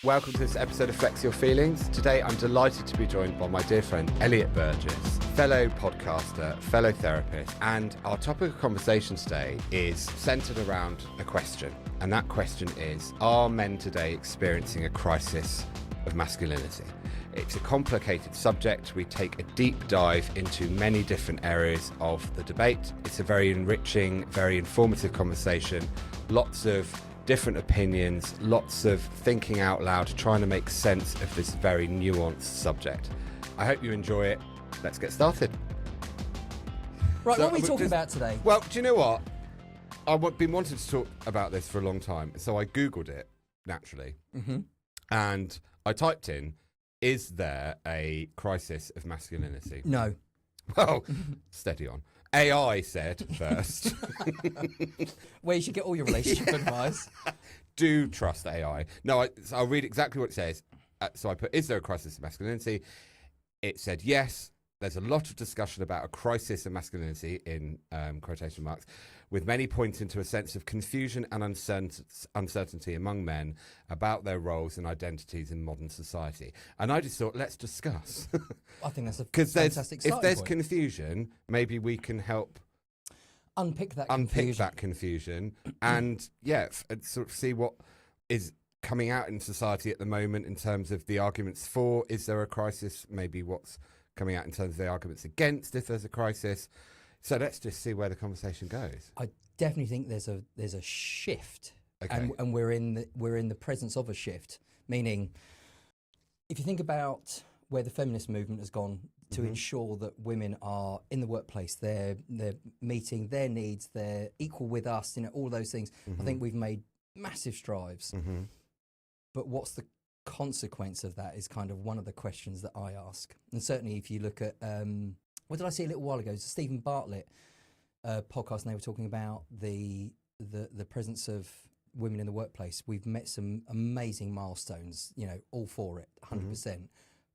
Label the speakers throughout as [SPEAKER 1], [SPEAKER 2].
[SPEAKER 1] Welcome to this episode of Flex Your Feelings. Today I'm delighted to be joined by my dear friend Elliot Burgess, fellow podcaster, fellow therapist, and our topic of conversation today is centred around a question, and that question is, are men today experiencing a crisis of masculinity? It's a complicated subject. We take a deep dive into many different areas of the debate. It's a very enriching, very informative conversation, lots of different opinions, lots of thinking out loud, trying to make sense of this very nuanced subject. I hope you enjoy it. Let's get started.
[SPEAKER 2] Right, what are we talking about today?
[SPEAKER 1] Well, do you know what? I've been wanting to talk about this for a long time, so I Googled it, naturally, and I typed in, is there a crisis of masculinity?
[SPEAKER 2] No.
[SPEAKER 1] Well, steady on. AI said first.
[SPEAKER 2] Where you should get all your relationship advice.
[SPEAKER 1] Do trust AI. No, so I'll read exactly what it says. So I put, is there a crisis of masculinity? It said yes. There's a lot of discussion about a crisis of masculinity in quotation marks, with many pointing to a sense of confusion and uncertainty among men about their roles and identities in modern society. And I just thought, let's discuss.
[SPEAKER 2] I think that's a
[SPEAKER 1] Because
[SPEAKER 2] fantastic starting
[SPEAKER 1] if there's
[SPEAKER 2] point.
[SPEAKER 1] confusion, maybe we can help
[SPEAKER 2] Unpick that
[SPEAKER 1] confusion and and sort of see what is coming out in society at the moment in terms of the arguments for, is there a crisis? Maybe what's coming out in terms of the arguments against if there's a crisis. So let's just see where the conversation goes.
[SPEAKER 2] I definitely think there's a shift,
[SPEAKER 1] Okay.
[SPEAKER 2] and we're in the presence of a shift. Meaning, if you think about where the feminist movement has gone to ensure that women are in the workplace, they're meeting their needs, they're equal with us, all those things. I think we've made massive strides. But what's the consequence of that is kind of one of the questions that I ask. And certainly if you look at, what did I see a little while ago? It's a Stephen Bartlett podcast, and they were talking about the presence of women in the workplace. We've met some amazing milestones, all for it, 100%.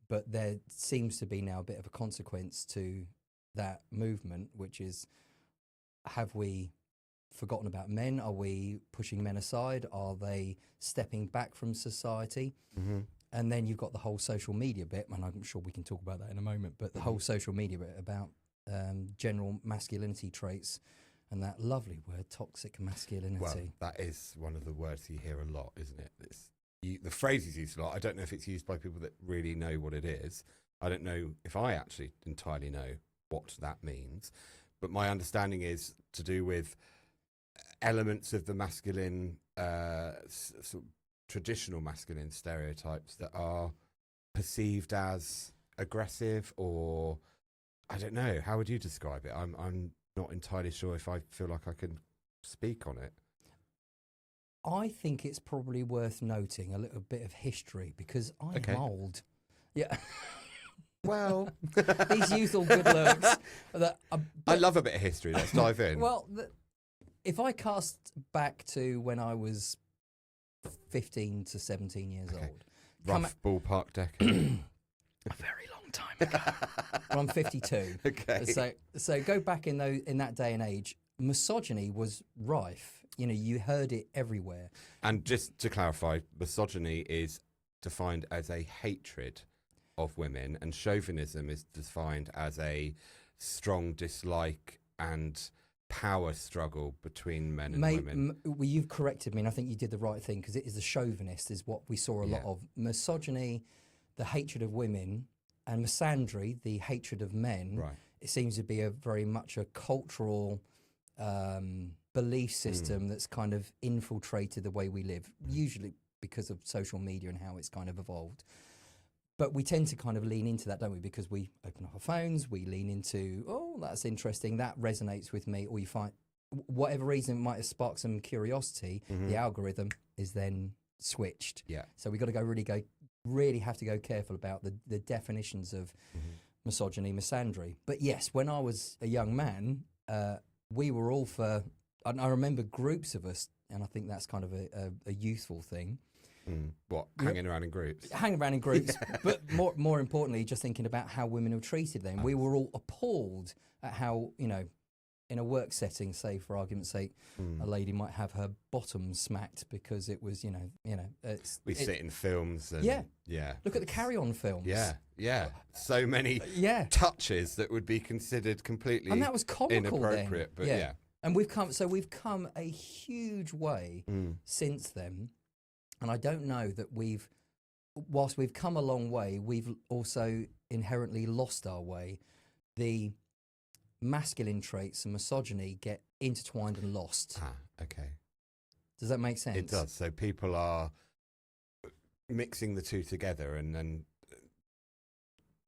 [SPEAKER 2] But there seems to be now a bit of a consequence to that movement, which is, have we forgotten about men? Are we pushing men aside? Are they stepping back from society? And then you've got the whole social media bit, and I'm sure we can talk about that in a moment, but the whole social media bit about general masculinity traits and that lovely word, toxic masculinity.
[SPEAKER 1] Well, that is one of the words you hear a lot, isn't it? The phrase is used a lot. I don't know if it's used by people that really know what it is. I don't know if I actually entirely know what that means, but my understanding is to do with elements of the masculine, sort of traditional masculine stereotypes that are perceived as aggressive, or I don't know. How would you describe it? I'm not entirely sure if I feel like I can speak on it.
[SPEAKER 2] I think it's probably worth noting a little bit of history, because I'm old. Yeah.
[SPEAKER 1] Well,
[SPEAKER 2] these youthful good looks.
[SPEAKER 1] I love a bit of history. Let's dive in.
[SPEAKER 2] Well, if I cast back to when I was 15 to 17 years old.
[SPEAKER 1] Rough ballpark decade.
[SPEAKER 2] A very long time ago. Well, I'm 52.
[SPEAKER 1] Okay.
[SPEAKER 2] So go back in that day and age, misogyny was rife. You heard it everywhere.
[SPEAKER 1] And just to clarify, misogyny is defined as a hatred of women, and chauvinism is defined as a strong dislike and power struggle between men and women.
[SPEAKER 2] Well, you've corrected me, and I think you did the right thing, because it is the chauvinist is what we saw a lot of. Misogyny, the hatred of women, and misandry, the hatred of men.
[SPEAKER 1] Right.
[SPEAKER 2] It seems to be very much a cultural belief system that's kind of infiltrated the way we live, usually because of social media and how it's kind of evolved. But we tend to kind of lean into that, don't we? Because we open up our phones, we lean into, oh, that's interesting, that resonates with me, or you find, whatever reason it might have sparked some curiosity, the algorithm is then switched.
[SPEAKER 1] Yeah.
[SPEAKER 2] So we've got to really have to go careful about the definitions of misogyny, misandry. But yes, when I was a young man, we were all for, and I remember groups of us, and I think that's kind of a youthful thing.
[SPEAKER 1] What, hanging around in groups?
[SPEAKER 2] Hanging around in groups, but more importantly, just thinking about how women were treated then. We were all appalled at how, in a work setting, say for argument's sake, a lady might have her bottom smacked because it was,
[SPEAKER 1] we see it in films. And,
[SPEAKER 2] yeah. Look at the Carry On films.
[SPEAKER 1] Yeah. So many touches that would be considered completely
[SPEAKER 2] and that was comical
[SPEAKER 1] inappropriate.
[SPEAKER 2] Then.
[SPEAKER 1] But yeah.
[SPEAKER 2] And we've come a huge way since then. And I don't know that whilst we've come a long way, we've also inherently lost our way. The masculine traits and misogyny get intertwined and lost.
[SPEAKER 1] Okay.
[SPEAKER 2] Does that make sense?
[SPEAKER 1] It does. So people are mixing the two together and then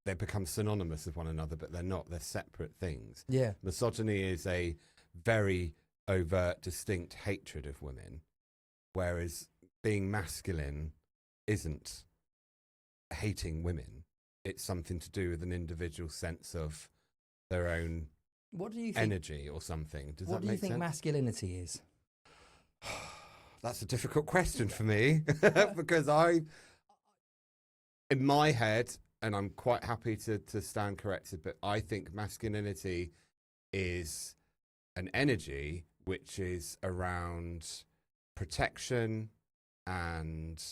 [SPEAKER 1] they become synonymous with one another, but they're not. They're separate things.
[SPEAKER 2] Yeah.
[SPEAKER 1] Misogyny is a very overt, distinct hatred of women, whereas being masculine isn't hating women. It's something to do with an individual sense of their own energy or something. Does that make sense?
[SPEAKER 2] What do you think masculinity is?
[SPEAKER 1] That's a difficult question for me because in my head, and I'm quite happy to stand corrected, but I think masculinity is an energy which is around protection and,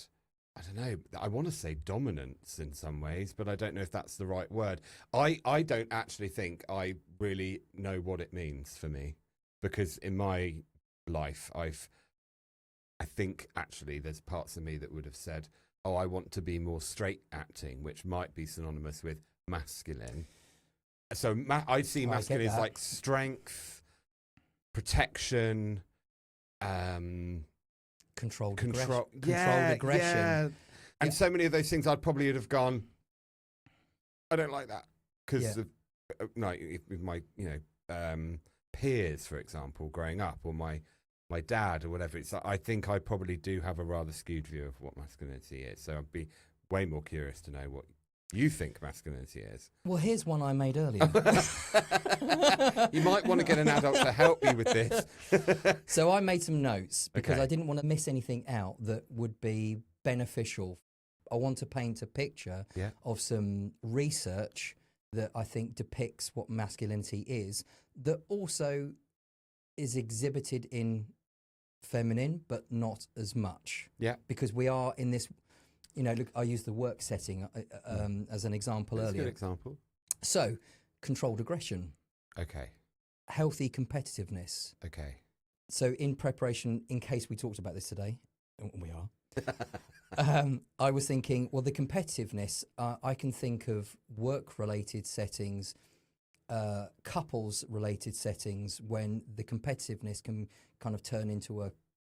[SPEAKER 1] I don't know, I want to say dominance in some ways, but I don't know if that's the right word. I don't actually think I really know what it means for me, because in my life, I think actually there's parts of me that would have said, oh, I want to be more straight acting, which might be synonymous with masculine. So I see masculine as like strength, protection,
[SPEAKER 2] controlled aggression.
[SPEAKER 1] Yeah. And so many of those things I probably would have gone, I don't like that because of with my peers, for example, growing up, or my dad or whatever. It's like, I think I probably do have a rather skewed view of what masculinity is. So I'd be way more curious to know what you think masculinity is.
[SPEAKER 2] Well, here's one I made earlier.
[SPEAKER 1] You might want to get an adult to help you with this.
[SPEAKER 2] So I made some notes because I didn't want to miss anything out that would be beneficial. I want to paint a picture of some research that I think depicts what masculinity is, that also is exhibited in feminine, but not as much. Yeah. Because we are in this, look, I used the work setting as an example earlier.
[SPEAKER 1] That's a good example.
[SPEAKER 2] So, controlled aggression.
[SPEAKER 1] Okay.
[SPEAKER 2] Healthy competitiveness.
[SPEAKER 1] Okay.
[SPEAKER 2] So, in preparation, in case we talked about this today, and we are, I was thinking, well, the competitiveness, I can think of work-related settings, couples-related settings, when the competitiveness can kind of turn into a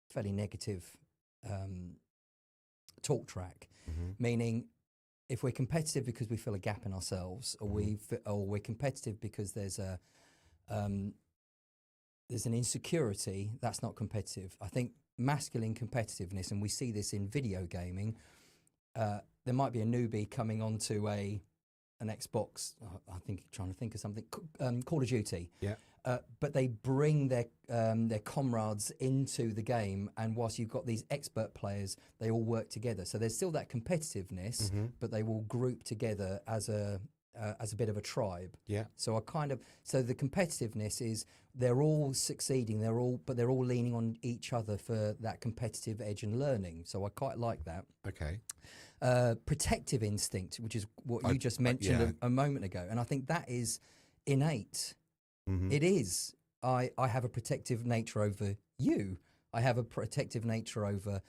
[SPEAKER 2] fairly negative talk track. Meaning, if we're competitive because we feel a gap in ourselves, or we're competitive because there's an insecurity, that's not competitive. I think masculine competitiveness, and we see this in video gaming. There might be a newbie coming onto an Xbox. I think trying to think of something. Call of Duty. Yeah. But they bring their comrades into the game, and whilst you've got these expert players, they all work together. So there's still that competitiveness, but they will group together as a bit of a tribe. Yeah. So the competitiveness is they're all succeeding. But they're all leaning on each other for that competitive edge and learning. So I quite like that. Okay. Protective instinct, which is what you just mentioned a moment ago, and I think that is innate. It is. I have a protective nature over you. I have a protective nature over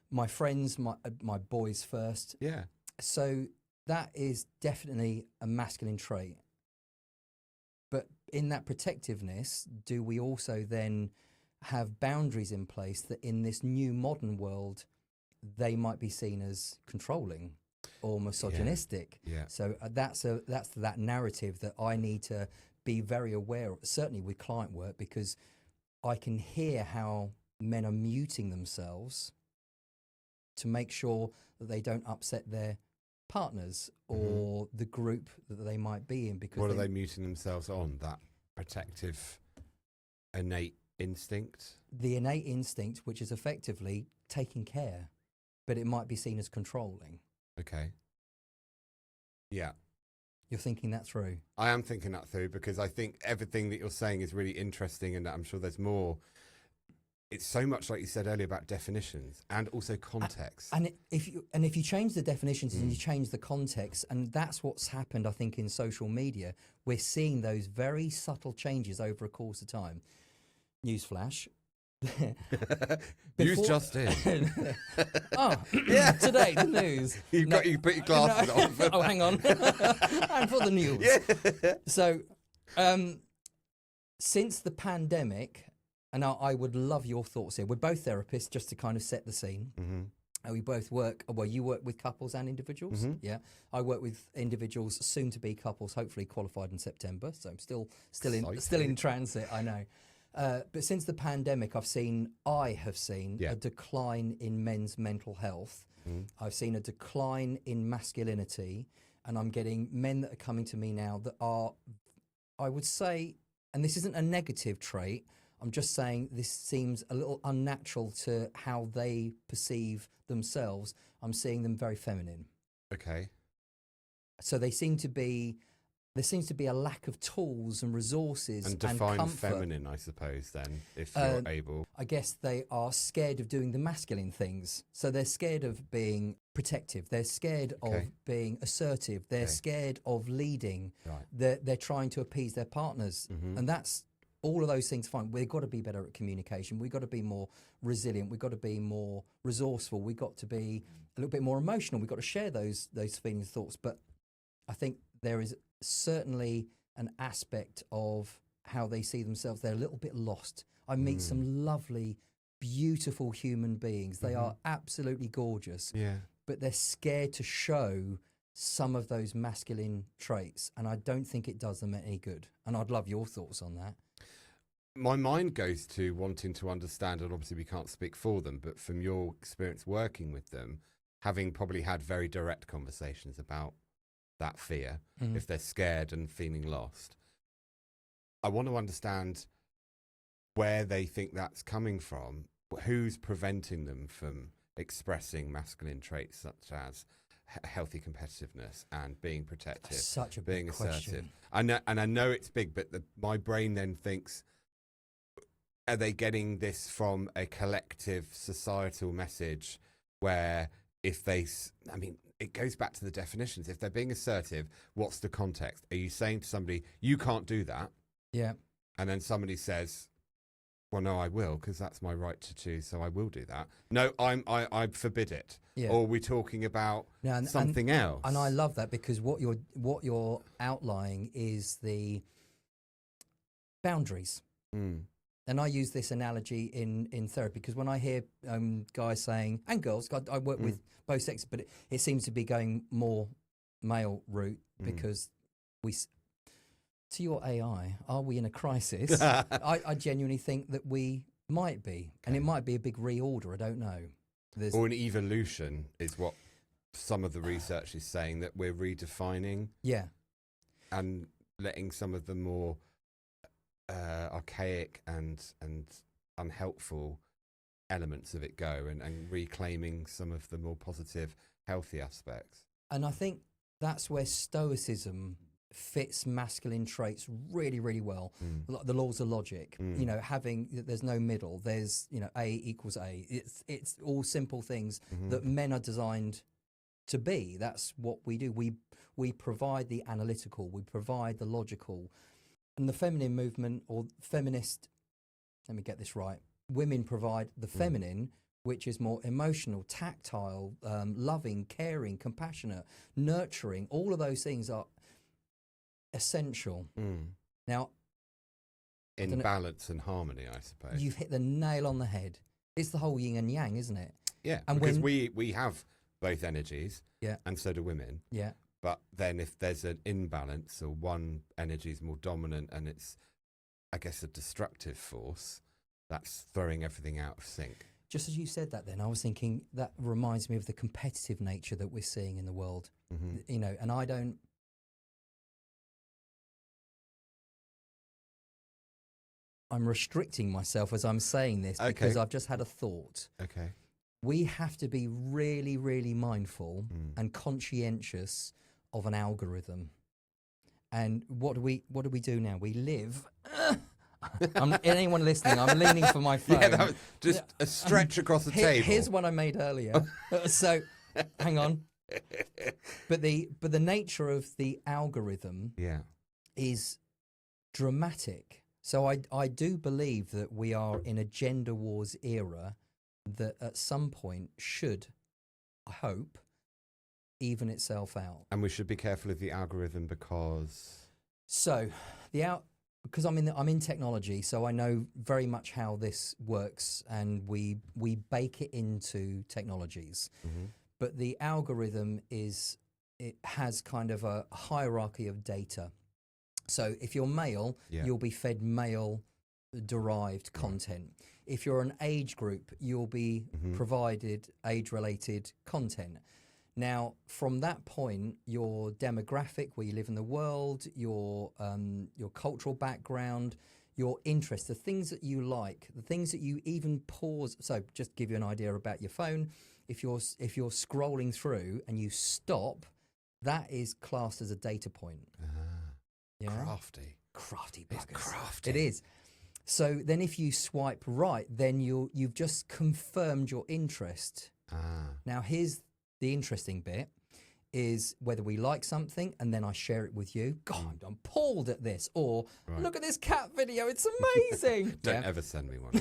[SPEAKER 2] my friends, my boys first. Yeah. So that is definitely a masculine trait. But in that protectiveness, do we also then have boundaries in place that in this new modern world, they might be seen as controlling or misogynistic? Yeah. So that's that narrative that I need to be very aware of, certainly with client work, because I can hear how men are muting themselves to make sure that they don't upset their partners or the group that they might be in. Because
[SPEAKER 1] what are they muting themselves on? That protective innate instinct?
[SPEAKER 2] The innate instinct, which is effectively taking care, but it might be seen as controlling.
[SPEAKER 1] Okay. Yeah.
[SPEAKER 2] You're thinking that through.
[SPEAKER 1] I am thinking that through because I think everything that you're saying is really interesting, and I'm sure there's more. It's so much like you said earlier about definitions and also context.
[SPEAKER 2] And if you change the definitions and you change the context, and that's what's happened, I think, in social media, we're seeing those very subtle changes over a course of time. Newsflash.
[SPEAKER 1] News just in.
[SPEAKER 2] Yeah. Today, the news.
[SPEAKER 1] You put your glasses on.
[SPEAKER 2] Oh, hang on. And for the news.
[SPEAKER 1] Yeah.
[SPEAKER 2] So, since the pandemic, and I would love your thoughts here. We're both therapists, just to kind of set the scene. Mm-hmm. We both work, well, you work with couples and individuals. Mm-hmm. Yeah. I work with individuals, soon to be couples, hopefully qualified in September. So I'm still in transit, I know. But since the pandemic, I have seen a decline in men's mental health. I've seen a decline in masculinity, and I'm getting men that are coming to me now that are, I would say, and this isn't a negative trait, I'm just saying this seems a little unnatural to how they perceive themselves. I'm seeing them very feminine.
[SPEAKER 1] Okay.
[SPEAKER 2] So there seems to be a lack of tools and resources and
[SPEAKER 1] define
[SPEAKER 2] comfort.
[SPEAKER 1] Feminine, I suppose, then, if you're able.
[SPEAKER 2] I guess they are scared of doing the masculine things. So they're scared of being protective. They're scared of being assertive. They're scared of leading. Right. They're trying to appease their partners. Mm-hmm. And that's all of those things fine. We've got to be better at communication. We've got to be more resilient. We've got to be more resourceful. We've got to be a little bit more emotional. We've got to share those feelings, thoughts. But I think there is certainly an aspect of how they see themselves. They're a little bit lost. I meet some lovely, beautiful human beings. They are absolutely gorgeous. Yeah. But they're scared to show some of those masculine traits. And I don't think it does them any good. And I'd love your thoughts on that.
[SPEAKER 1] My mind goes to wanting to understand, and obviously we can't speak for them, but from your experience working with them, having probably had very direct conversations about that fear, if they're scared and feeling lost, I want to understand where they think that's coming from, who's preventing them from expressing masculine traits such as healthy competitiveness and being protective,
[SPEAKER 2] such a
[SPEAKER 1] being
[SPEAKER 2] big
[SPEAKER 1] assertive. I know it's big, but my brain then thinks, are they getting this from a collective societal message where if they, I mean, it goes back to the definitions. If they're being assertive, what's the context? Are you saying to somebody, you can't do that? Yeah. And then somebody says, well, no, I will, because that's my right to choose, so I will do that. No, I forbid it. Yeah. Or we're talking about something else.
[SPEAKER 2] And I love that, because what you're outlining is the boundaries. And I use this analogy in therapy, because when I hear guys saying, and girls, I work with both sexes, but it seems to be going more male route, because to your AI, are we in a crisis? I genuinely think that we might be, and it might be a big reorder, I don't know.
[SPEAKER 1] Or an evolution is what some of the research is saying, that we're redefining and letting some of the more archaic and unhelpful elements of it go, and reclaiming some of the more positive, healthy aspects.
[SPEAKER 2] And I think that's where Stoicism fits masculine traits really, really well. The laws of logic, you know, there's no middle. There's, you know, A equals A. It's all simple things that men are designed to be. That's what we do. We provide the analytical. We provide the logical. And the feminine movement, or feminist, let me get this right, women provide the feminine, which is more emotional, tactile, loving, caring, compassionate, nurturing. All of those things are essential. Now,
[SPEAKER 1] in balance and harmony, I suppose.
[SPEAKER 2] You've hit the nail on the head. It's the whole yin and yang, isn't it?
[SPEAKER 1] Yeah, and because we have both energies, and so do women. Yeah. But then if there's an imbalance, or one energy is more dominant and it's, I guess, a destructive force, that's throwing everything out of sync.
[SPEAKER 2] Just as you said that then, I was thinking that reminds me of the competitive nature that we're seeing in the world. You know, and I'm restricting myself as I'm saying this, because I've just had a thought. Okay. We have to be really, really mindful and conscientious of an algorithm. And what do we do now? We live. Anyone listening, I'm leaning for my phone.
[SPEAKER 1] Yeah, that was just a stretch across the table.
[SPEAKER 2] Here's one I made earlier. So, hang on. But the nature of the algorithm is dramatic. So I do believe that we are in a gender wars era that at some point should, I hope, even itself out.
[SPEAKER 1] And we should be careful of the algorithm because...
[SPEAKER 2] So, because I'm in technology, so I know very much how this works, and we bake it into technologies.
[SPEAKER 1] Mm-hmm.
[SPEAKER 2] But the algorithm it has kind of a hierarchy of data. So if you're male, you'll be fed male-derived content. If you're an age group, you'll be provided age-related content. Now, from that point, your demographic, where you live in the world, your cultural background, your interests, the things that you like, the things that you even pause. So, just to give you an idea about your phone, if you're scrolling through and you stop, that is classed as a data point. Crafty buggers.
[SPEAKER 1] It's crafty.
[SPEAKER 2] It is. So then, if you swipe right, then you've just confirmed your interest. Now, here's the interesting bit, is whether we like something and then I share it with you. God, I'm appalled at this. Or, look at this cat video, it's amazing.
[SPEAKER 1] Don't ever send me one.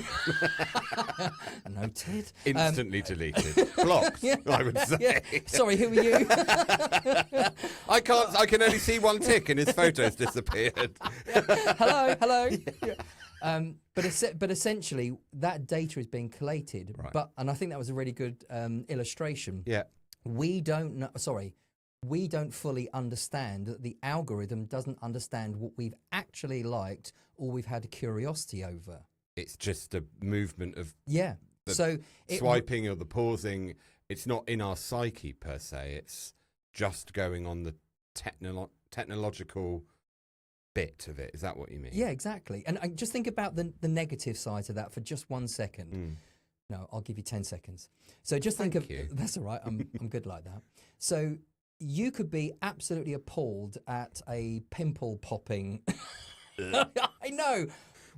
[SPEAKER 2] Noted.
[SPEAKER 1] Instantly deleted. Blocked, I would say.
[SPEAKER 2] Sorry, who are you?
[SPEAKER 1] I can only see one tick and his photo's disappeared.
[SPEAKER 2] Hello. But essentially, that data is being collated.
[SPEAKER 1] Right.
[SPEAKER 2] And I think that was a really good illustration.
[SPEAKER 1] Yeah.
[SPEAKER 2] We don't fully understand that the algorithm doesn't understand what we've actually liked or we've had a curiosity over.
[SPEAKER 1] It's just a movement of
[SPEAKER 2] so
[SPEAKER 1] swiping or the pausing. It's not in our psyche per se. It's just going on the technological bit of it. Is that what you mean?
[SPEAKER 2] Yeah, exactly. And just think about the negative sides of that for just 1 second. No, I'll give you 10 seconds. So just think of that's all right. I'm good like that. So you could be absolutely appalled at a pimple popping. I know.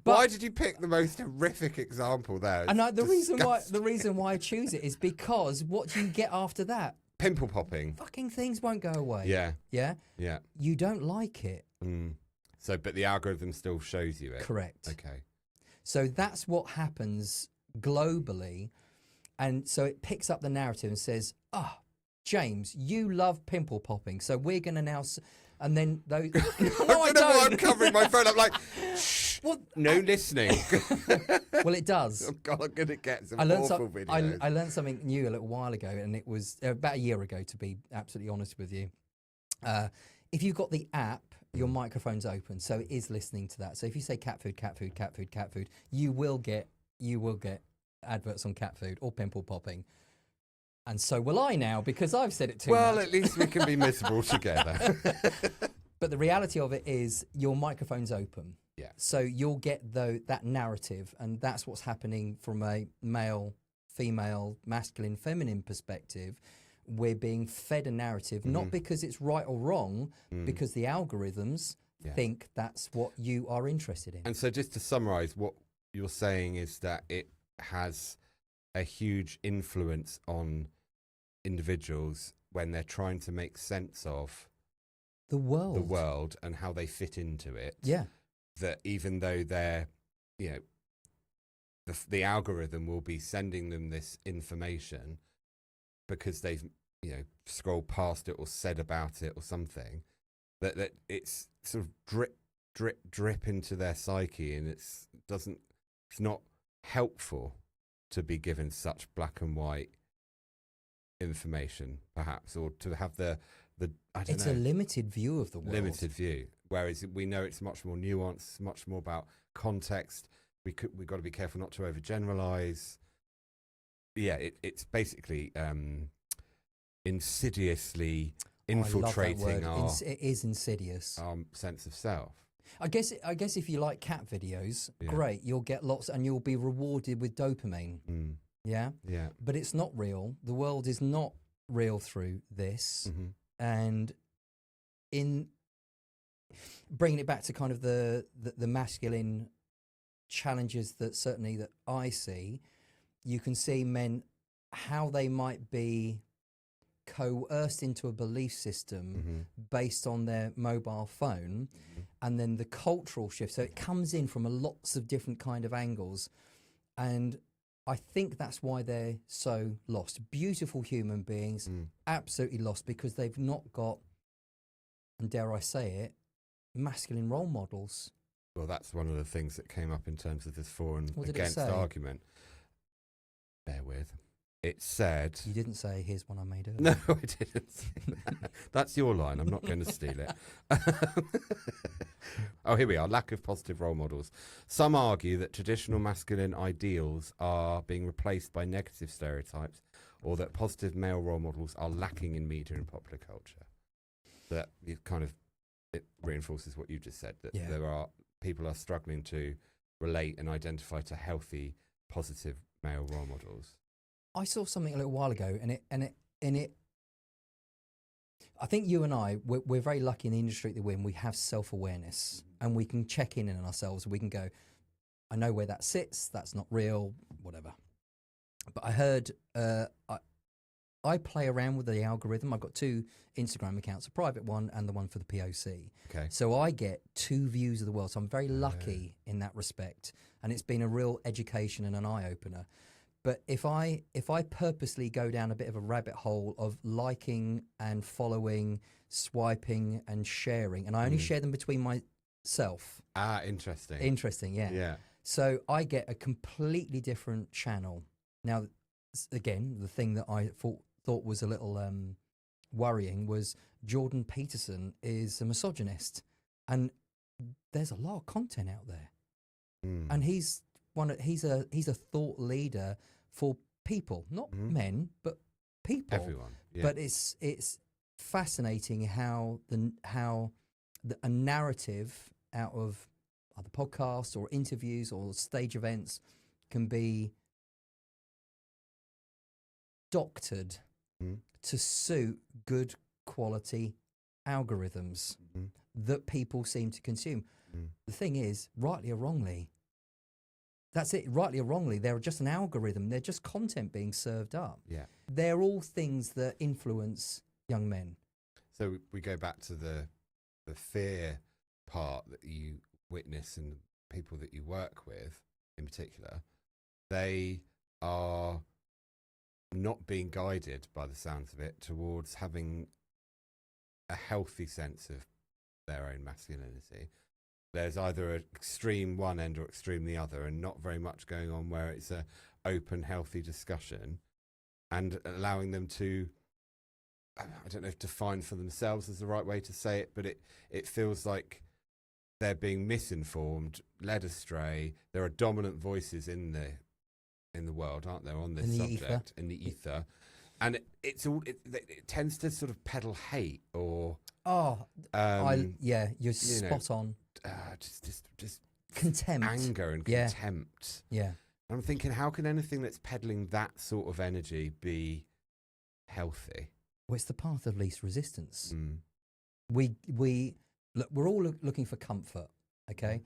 [SPEAKER 2] But
[SPEAKER 1] why did you pick the most horrific example there?
[SPEAKER 2] And the reason why I choose it is because what do you get after that?
[SPEAKER 1] Pimple popping.
[SPEAKER 2] Fucking things won't go away.
[SPEAKER 1] Yeah.
[SPEAKER 2] Yeah.
[SPEAKER 1] Yeah.
[SPEAKER 2] You don't like it.
[SPEAKER 1] So, but the algorithm still shows you it.
[SPEAKER 2] Correct.
[SPEAKER 1] Okay.
[SPEAKER 2] So that's what happens globally, and so it picks up the narrative and says, James, you love pimple popping, so we're going to now and then those no,
[SPEAKER 1] I don't know why I'm covering my phone. I'm like, shh, no listening.
[SPEAKER 2] Well, it does.
[SPEAKER 1] Oh God, I'm going to get some awful videos.
[SPEAKER 2] I learned something new a little while ago, and it was about a year ago, to be absolutely honest with you. If you've got the app, your microphone's open, so it is listening to that. So if you say cat food, cat food, cat food, cat food, you will get adverts on cat food or pimple popping. And so will I now, because I've said it too much.
[SPEAKER 1] Well, at least we can be miserable together.
[SPEAKER 2] But the reality of it is your microphone's open.
[SPEAKER 1] Yeah.
[SPEAKER 2] So you'll get that narrative, and that's what's happening from a male, female, masculine, feminine perspective. We're being fed a narrative, not because it's right or wrong, because the algorithms think that's what you are interested in.
[SPEAKER 1] And so just to summarize, what you're saying is that it has a huge influence on individuals when they're trying to make sense of
[SPEAKER 2] the world
[SPEAKER 1] and how they fit into it.
[SPEAKER 2] Yeah.
[SPEAKER 1] That even though they're, the algorithm will be sending them this information because they've, scrolled past it or said about it or something, that it's sort of drip into their psyche, and it's not helpful to be given such black and white information, perhaps, or to have the I don't know.
[SPEAKER 2] It's a limited view of the world.
[SPEAKER 1] Limited view. Whereas we know it's much more nuanced, much more about context. We've got to be careful not to overgeneralize. Yeah, it's basically insidiously infiltrating
[SPEAKER 2] it is insidious.
[SPEAKER 1] Our sense of self.
[SPEAKER 2] I guess if you like cat videos, great, you'll get lots, and you'll be rewarded with dopamine. Yeah?
[SPEAKER 1] Yeah.
[SPEAKER 2] But it's not real. The world is not real through this. And bringing it back to kind of the masculine challenges that certainly that I see, you can see men how they might be coerced into a belief system based on their mobile phone, and then the cultural shift. So it comes in from lots of different kind of angles, and I think that's why they're so lost. Beautiful human beings, absolutely lost because they've not got, and dare I say it, masculine role models.
[SPEAKER 1] Well, that's one of the things that came up in terms of this for and
[SPEAKER 2] What did it
[SPEAKER 1] against
[SPEAKER 2] say?
[SPEAKER 1] argument. Bear with. It said...
[SPEAKER 2] You didn't say, here's one I made earlier.
[SPEAKER 1] No, I didn't say that. That's your line. I'm not going to steal it. Oh, here we are. Lack of positive role models. Some argue that traditional masculine ideals are being replaced by negative stereotypes, or that positive male role models are lacking in media and popular culture. That it reinforces what you just said, that people are struggling to relate and identify to healthy, positive male role models.
[SPEAKER 2] I saw something a little while ago, and it. I think you and I, we're very lucky in the industry that we're in. We have self-awareness, and we can check in on ourselves. We can go, I know where that sits. That's not real, whatever. But I heard, I play around with the algorithm. I've got 2 Instagram accounts, a private one and the one for the POC.
[SPEAKER 1] Okay.
[SPEAKER 2] So I get 2 views of the world. So I'm very lucky in that respect, and it's been a real education and an eye-opener. But if I purposely go down a bit of a rabbit hole of liking and following, swiping and sharing, and I only share them between myself.
[SPEAKER 1] Ah, interesting.
[SPEAKER 2] Interesting, yeah.
[SPEAKER 1] Yeah.
[SPEAKER 2] So I get a completely different channel. Now, again, the thing that I thought was a little worrying was Jordan Peterson is a misogynist, and there's a lot of content out there, and he's a thought leader for people, not men, but people.
[SPEAKER 1] Everyone. Yeah.
[SPEAKER 2] But it's fascinating how a narrative out of either podcasts or interviews or stage events can be doctored to suit good quality algorithms that people seem to consume. The thing is, rightly or wrongly, that's it. Rightly or wrongly, they're just an algorithm. They're just content being served up.
[SPEAKER 1] Yeah.
[SPEAKER 2] They're all things that influence young men.
[SPEAKER 1] So we go back to the fear part that you witness and people that you work with in particular. They are not being guided, by the sounds of it, towards having a healthy sense of their own masculinity. There's either an extreme one end or extreme the other, and not very much going on where it's a open, healthy discussion, and allowing them to, I don't know if define for themselves is the right way to say it, but it feels like they're being misinformed, led astray. There are dominant voices in the world, aren't there, on this subject, in the ether, and it tends to sort of peddle hate or
[SPEAKER 2] you're spot on.
[SPEAKER 1] Just
[SPEAKER 2] contempt,
[SPEAKER 1] anger and contempt.
[SPEAKER 2] Yeah.
[SPEAKER 1] I'm thinking, how can anything that's peddling that sort of energy be healthy?
[SPEAKER 2] Well, it's the path of least resistance. We look, we're all looking for comfort. Okay,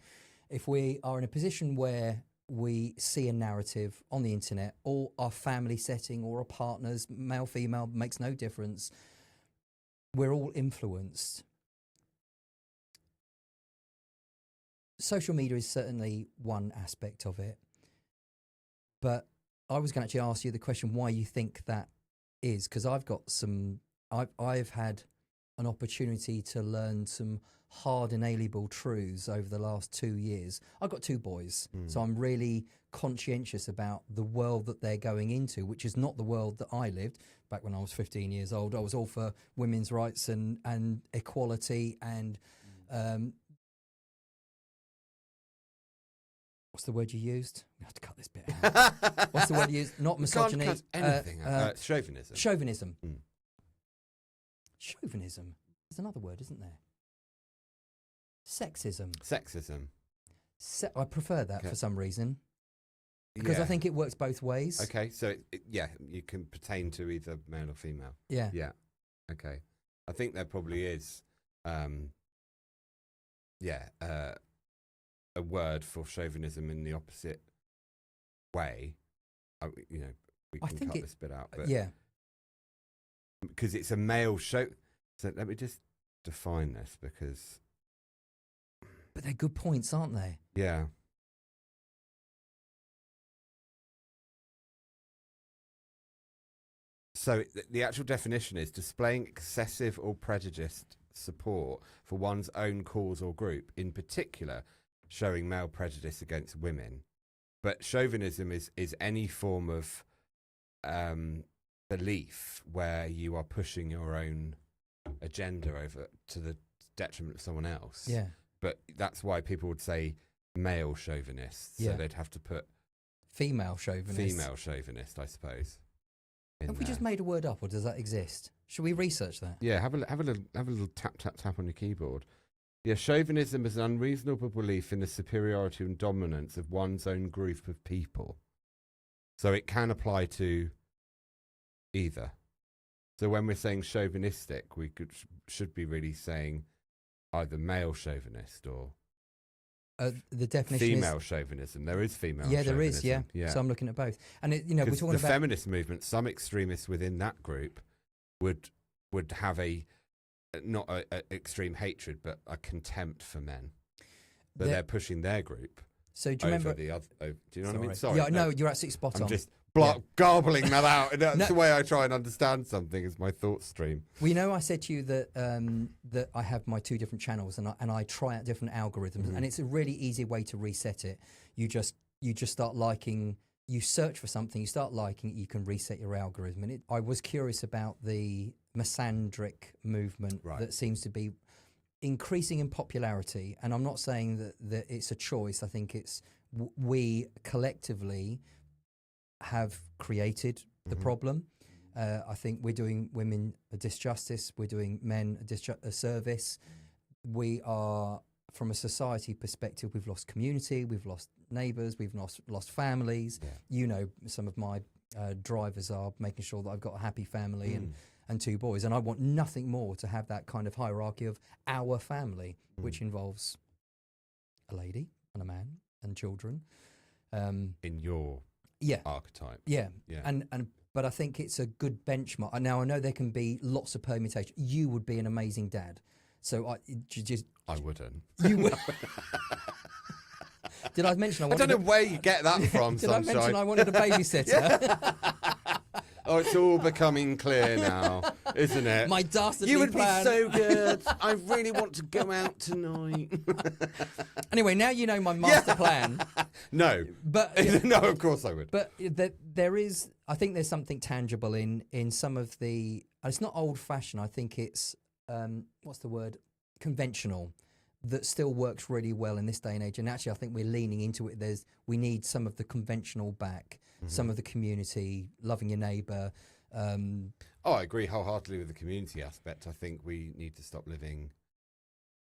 [SPEAKER 2] if we are in a position where we see a narrative on the internet, or our family setting, or our partners, male, female, makes no difference. We're all influenced. Social media is certainly one aspect of it, but I was going to actually ask you the question why you think that is, because I've had an opportunity to learn some hard inalienable truths over the last 2 years. I've got 2 boys, so I'm really conscientious about the world that they're going into, which is not the world that I lived back when I was 15 years old. I was all for women's rights and equality and what's the word you used? We have to cut this bit out. What's the word you used? Not misogyny.
[SPEAKER 1] Can't cut anything out. Chauvinism.
[SPEAKER 2] Chauvinism. Chauvinism. There's another word, isn't there? Sexism.
[SPEAKER 1] Sexism.
[SPEAKER 2] I prefer that for some reason. Because I think it works both ways.
[SPEAKER 1] Okay, so you can pertain to either male or female.
[SPEAKER 2] Yeah.
[SPEAKER 1] Yeah. Okay. I think there probably is a word for chauvinism in the opposite way. We can cut this bit out, but because it's a male show. So let me just define this, because.
[SPEAKER 2] But they're good points, aren't they?
[SPEAKER 1] Yeah. So the actual definition is displaying excessive or prejudiced support for one's own cause or group, in particular showing male prejudice against women. But chauvinism is any form of belief where you are pushing your own agenda over to the detriment of someone else.
[SPEAKER 2] Yeah.
[SPEAKER 1] But that's why people would say male chauvinist. So they'd have to put
[SPEAKER 2] female chauvinist.
[SPEAKER 1] Female chauvinist, I suppose.
[SPEAKER 2] Have we just made a word up, or does that exist? Should we research that?
[SPEAKER 1] Yeah, have a little tap on your keyboard. Yeah, chauvinism is an unreasonable belief in the superiority and dominance of one's own group of people. So it can apply to either. So when we're saying chauvinistic, we should be really saying either male chauvinist or
[SPEAKER 2] the definition
[SPEAKER 1] female chauvinism. There is female
[SPEAKER 2] chauvinism.
[SPEAKER 1] There
[SPEAKER 2] is, yeah. So I'm looking at both. And, we're talking
[SPEAKER 1] the
[SPEAKER 2] about...
[SPEAKER 1] the feminist movement, some extremists within that group would have not a extreme hatred, but a contempt for men. But they're pushing their group
[SPEAKER 2] do you remember
[SPEAKER 1] the other. Do you know what I mean? Sorry.
[SPEAKER 2] Yeah, no, you're absolutely spot on.
[SPEAKER 1] I'm just garbling that out. That's the way I try and understand something, is my thought stream.
[SPEAKER 2] Well, I said to you that that I have my two different channels, and I try out different algorithms, and it's a really easy way to reset it. You just start liking. You search for something, you start liking it, you can reset your algorithm. And I was curious about the misandric movement that seems to be increasing in popularity. And I'm not saying that it's a choice. I think it's we collectively have created the problem. I think we're doing women a disjustice. We're doing men a service. We are, from a society perspective, we've lost community, we've lost neighbours, we've lost families. Some of my drivers are making sure that I've got a happy family and two boys, and I want nothing more to have that kind of hierarchy of our family, which involves a lady and a man and children.
[SPEAKER 1] In your archetype.
[SPEAKER 2] Yeah. But I think it's a good benchmark. Now, I know there can be lots of permutations. You would be an amazing dad. So
[SPEAKER 1] I wouldn't.
[SPEAKER 2] You would. Did I mention
[SPEAKER 1] I don't know where you get that from,
[SPEAKER 2] Did
[SPEAKER 1] Sunshine?
[SPEAKER 2] I mention I wanted a babysitter?
[SPEAKER 1] Oh, it's all becoming clear now, isn't it?
[SPEAKER 2] My dastardly
[SPEAKER 1] You would
[SPEAKER 2] plan.
[SPEAKER 1] be so good. I really want to go out tonight.
[SPEAKER 2] Anyway, now you know my master plan.
[SPEAKER 1] No.
[SPEAKER 2] But
[SPEAKER 1] no, of course I would.
[SPEAKER 2] But there is, I think there's something tangible in some of the, it's not old-fashioned, I think it's, what's the word? Conventional. That still works really well in this day and age. And actually, I think we're leaning into it. We need some of the conventional back, some of the community, loving your neighbour.
[SPEAKER 1] I agree wholeheartedly with the community aspect. I think we need to stop living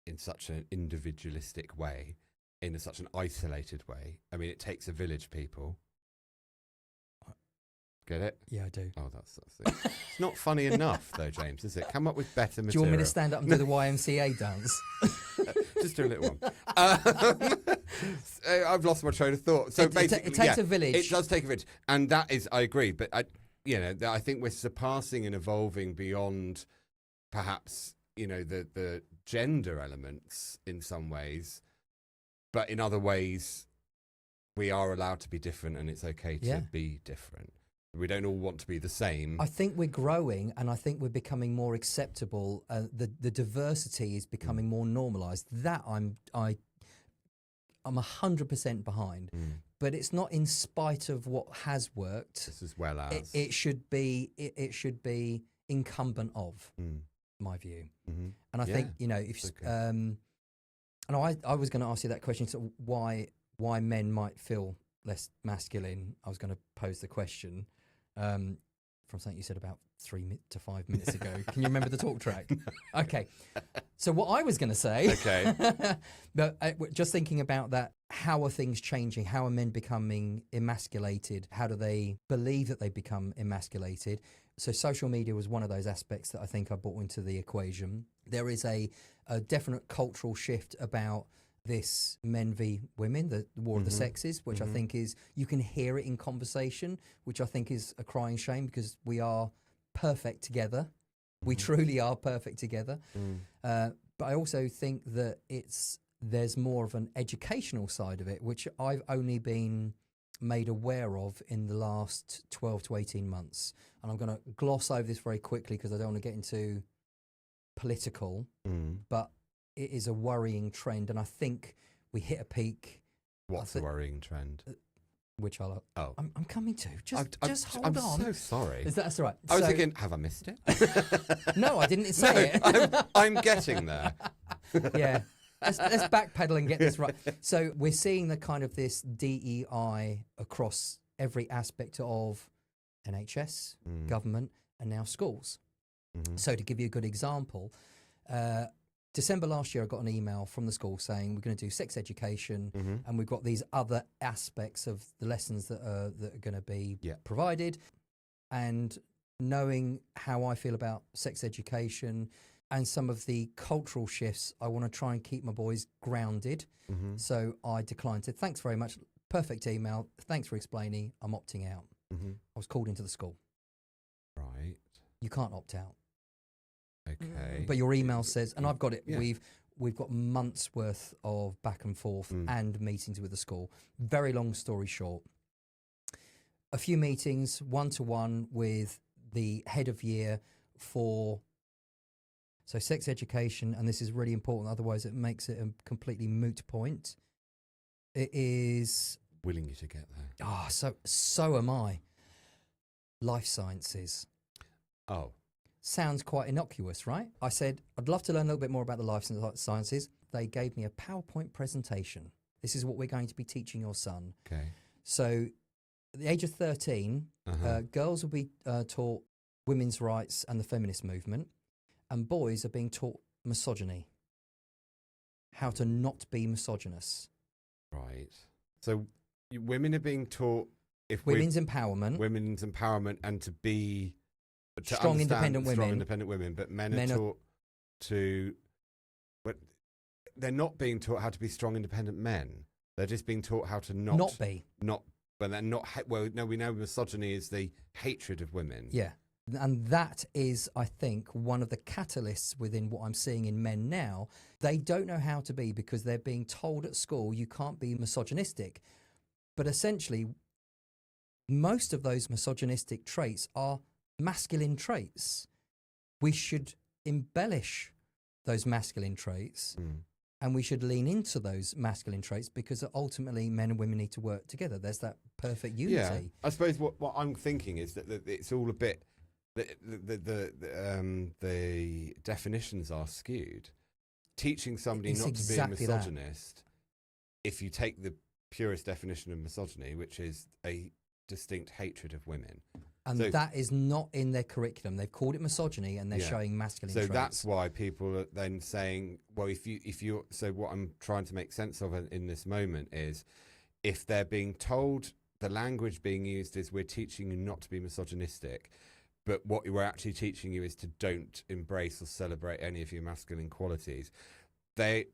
[SPEAKER 1] in such an individualistic way, in such an isolated way. I mean, it takes a village, people. Get it?
[SPEAKER 2] Yeah, I do.
[SPEAKER 1] Oh, that's it. It's not funny enough, though, James, is it? Come up with better material.
[SPEAKER 2] Do you want me to stand up and do the YMCA dance?
[SPEAKER 1] Just do a little one. I've lost my train of thought. So basically,
[SPEAKER 2] it takes a village.
[SPEAKER 1] It does take a village, and that is, I agree. But I think we're surpassing and evolving beyond, perhaps, the gender elements in some ways, but in other ways, we are allowed to be different, and it's okay to be different. We don't all want to be the same.
[SPEAKER 2] I think we're growing, and I think we're becoming more acceptable. The diversity is becoming more normalised. That I'm 100% behind. But it's not in spite of what has worked.
[SPEAKER 1] Just as well as
[SPEAKER 2] it should be. It should be incumbent of my view. And I think if and I was going to ask you that question. So why men might feel less masculine? I was going to pose the question. From something you said about 3 to 5 minutes ago. Can you remember the talk track? Okay. So what I was going to say, but just thinking about that, how are things changing? How are men becoming emasculated? How do they believe that they become emasculated? So social media was one of those aspects that I think I brought into the equation. There is a definite cultural shift about this men v women, the war of the sexes, which I think is, you can hear it in conversation, which I think is a crying shame, because we are perfect together. We truly are perfect together. But I also think that there's more of an educational side of it, which I've only been made aware of in the last 12 to 18 months. And I'm going to gloss over this very quickly because I don't want to get into political, but it is a worrying trend. And I think we hit a peak.
[SPEAKER 1] What's the worrying trend?
[SPEAKER 2] Which I'll...
[SPEAKER 1] Oh.
[SPEAKER 2] I'm coming to. Just hold
[SPEAKER 1] I'm
[SPEAKER 2] on.
[SPEAKER 1] I'm so sorry.
[SPEAKER 2] That's all right.
[SPEAKER 1] I was thinking, have I missed it?
[SPEAKER 2] No, I didn't say it.
[SPEAKER 1] I'm getting there.
[SPEAKER 2] Yeah. Let's backpedal and get this right. So we're seeing the kind of this DEI across every aspect of NHS, government, and now schools. So to give you a good example, December last year, I got an email from the school saying we're going to do sex education, and we've got these other aspects of the lessons that are going to be provided. And knowing how I feel about sex education and some of the cultural shifts, I want to try and keep my boys grounded. So I declined. Said, thanks very much. Perfect email. Thanks for explaining. I'm opting out. I was called into the school.
[SPEAKER 1] Right.
[SPEAKER 2] You can't opt out.
[SPEAKER 1] Okay.
[SPEAKER 2] But your email says, and I've got it, we've got months worth of back and forth and meetings with the school. Very long story short, a few meetings, one-to-one with the head of year for sex education, and this is really important, otherwise it makes it a completely moot point. It is...
[SPEAKER 1] Willing you to get there.
[SPEAKER 2] Ah, so am I. Life sciences.
[SPEAKER 1] Oh.
[SPEAKER 2] Sounds quite innocuous, right? I said, I'd love to learn a little bit more about the life sciences. They gave me a PowerPoint presentation. This is what we're going to be teaching your son.
[SPEAKER 1] Okay.
[SPEAKER 2] So at the age of 13, girls will be taught women's rights and the feminist movement, and boys are being taught misogyny, how to not be misogynist.
[SPEAKER 1] Right. So women are being taught
[SPEAKER 2] women's empowerment
[SPEAKER 1] and to be...
[SPEAKER 2] Strong, independent
[SPEAKER 1] women, but men are taught to... But they're not being taught how to be strong, independent men. They're just being taught how to not be. But they're not... Well, no, we know misogyny is the hatred of women.
[SPEAKER 2] Yeah. And that is, I think, one of the catalysts within what I'm seeing in men now. They don't know how to be because they're being told at school you can't be misogynistic. But essentially, most of those misogynistic traits are masculine traits. We should embellish those masculine traits and we should lean into those masculine traits because ultimately men and women need to work together. There's that perfect unity.
[SPEAKER 1] Yeah. I suppose what I'm thinking is that it's all a bit... The definitions are skewed. Teaching somebody not to be a misogynist, if you take the purest definition of misogyny, which is a distinct hatred of women.
[SPEAKER 2] And that is not in their curriculum. They've called it misogyny and they're showing masculine traits.
[SPEAKER 1] So that's why people are then saying, well, if you so what I'm trying to make sense of in this moment is, if they're being told, the language being used is, we're teaching you not to be misogynistic, but what we're actually teaching you is to don't embrace or celebrate any of your masculine qualities. They're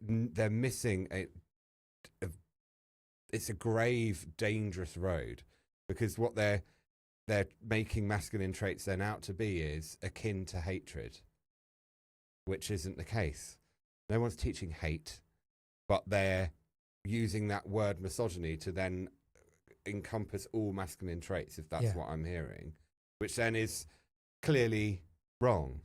[SPEAKER 1] missing it's a grave, dangerous road, because what they're making masculine traits then out to be is akin to hatred, which isn't the case. No one's teaching hate, but they're using that word misogyny to then encompass all masculine traits, if that's what I'm hearing, which then is clearly wrong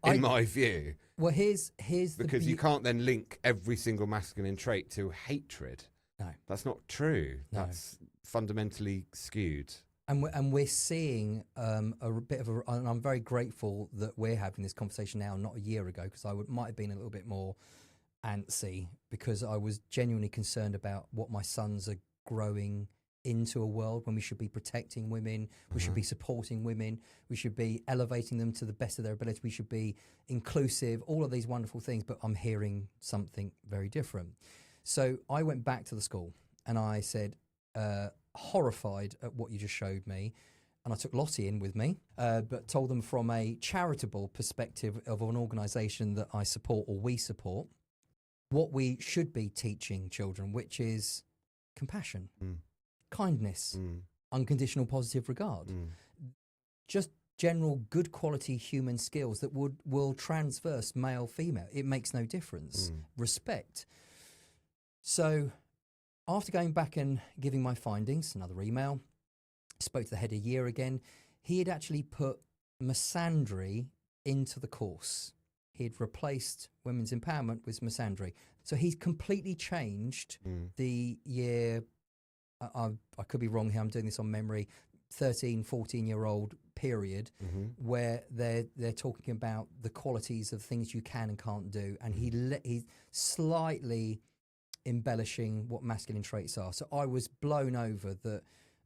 [SPEAKER 1] in my view.
[SPEAKER 2] Well, here's
[SPEAKER 1] because you can't then link every single masculine trait to hatred.
[SPEAKER 2] No,
[SPEAKER 1] that's not true.
[SPEAKER 2] No.
[SPEAKER 1] That's fundamentally skewed.
[SPEAKER 2] And we're seeing a bit of a, and I'm very grateful that we're having this conversation now, not a year ago, because I might have been a little bit more antsy, because I was genuinely concerned about what my sons are growing into a world when we should be protecting women, we should be supporting women, we should be elevating them to the best of their ability, we should be inclusive, all of these wonderful things, but I'm hearing something very different. So I went back to the school and I said, horrified at what you just showed me, and I took Lottie in with me, but told them from a charitable perspective of an organisation that I support or we support, what we should be teaching children, which is compassion, kindness, unconditional positive regard, just general good quality human skills that will transverse male, female. It makes no difference. Respect. So after going back and giving my findings, another email, spoke to the head a year again, he had actually put misandry into the course. He had replaced women's empowerment with misandry. So he's completely changed the year, I could be wrong here, I'm doing this on memory, 13, 14-year-old period where they're talking about the qualities of things you can and can't do. And he's slightly embellishing what masculine traits are. So I was blown over that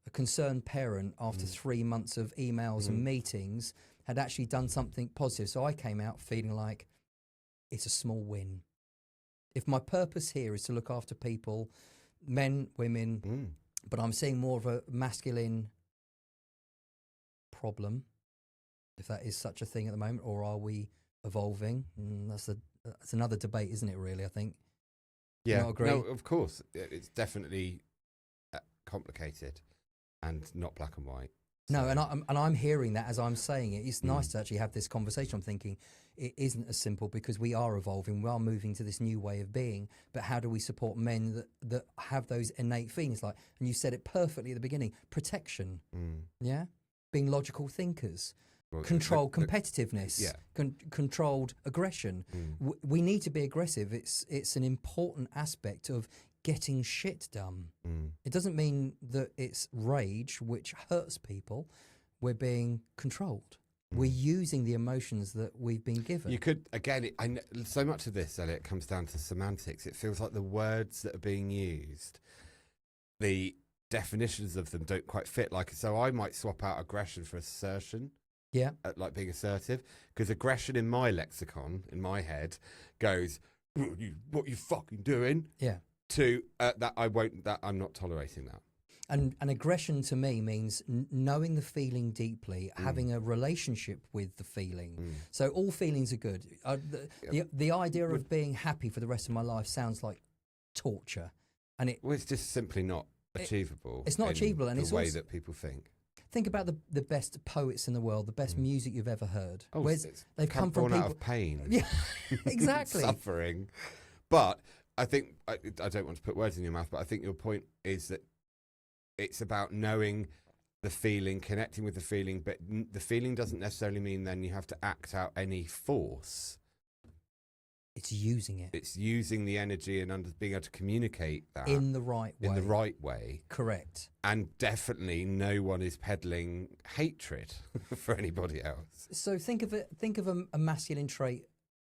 [SPEAKER 2] a concerned parent, after 3 months of emails and meetings, had actually done something positive. So I came out feeling like it's a small win. If my purpose here is to look after people, men, women, but I'm seeing more of a masculine problem, if that is such a thing at the moment, or are we evolving? That's another debate, isn't it, really, I think?
[SPEAKER 1] Yeah,
[SPEAKER 2] not agree?
[SPEAKER 1] no, of course. It's definitely complicated and not black and white.
[SPEAKER 2] No,
[SPEAKER 1] So-
[SPEAKER 2] and I'm hearing that as I'm saying it. It's nice to actually have this conversation. I'm thinking it isn't as simple because we are evolving, we are moving to this new way of being. But how do we support men that have those innate feelings? Like, and you said it perfectly at the beginning: protection, yeah, being logical thinkers,
[SPEAKER 1] Well,
[SPEAKER 2] controlled competitiveness,
[SPEAKER 1] yeah.
[SPEAKER 2] Controlled aggression. We need to be aggressive. It's an important aspect of getting shit done. It doesn't mean that it's rage, which hurts people. We're being controlled. We're using the emotions that we've been given.
[SPEAKER 1] You could, again, so much of this, Elliot, comes down to semantics. It feels like the words that are being used, the definitions of them don't quite fit. Like, so I might swap out aggression for assertion.
[SPEAKER 2] Yeah.
[SPEAKER 1] Like being assertive, because aggression in my lexicon, in my head, goes, what you fucking doing?
[SPEAKER 2] Yeah.
[SPEAKER 1] To that I'm not tolerating that.
[SPEAKER 2] And aggression to me means knowing the feeling deeply, having a relationship with the feeling. So all feelings are good. The idea of being happy for the rest of my life sounds like torture, and
[SPEAKER 1] it's just simply not achievable.
[SPEAKER 2] It's not achievable, and
[SPEAKER 1] the
[SPEAKER 2] it's
[SPEAKER 1] way
[SPEAKER 2] also,
[SPEAKER 1] that people think.
[SPEAKER 2] Think about the best poets in the world, the best music you've ever heard.
[SPEAKER 1] Oh,
[SPEAKER 2] they've come from
[SPEAKER 1] born
[SPEAKER 2] people
[SPEAKER 1] out of pain.
[SPEAKER 2] Yeah, exactly.
[SPEAKER 1] Suffering. But I think, I don't want to put words in your mouth, but I think your point is that it's about knowing the feeling, connecting with the feeling, but the feeling doesn't necessarily mean then you have to act out any force.
[SPEAKER 2] It's using it.
[SPEAKER 1] It's using the energy and being able to communicate that
[SPEAKER 2] in the right way.
[SPEAKER 1] In the right way.
[SPEAKER 2] Correct.
[SPEAKER 1] And definitely no one is peddling hatred for anybody else.
[SPEAKER 2] So think of a masculine trait,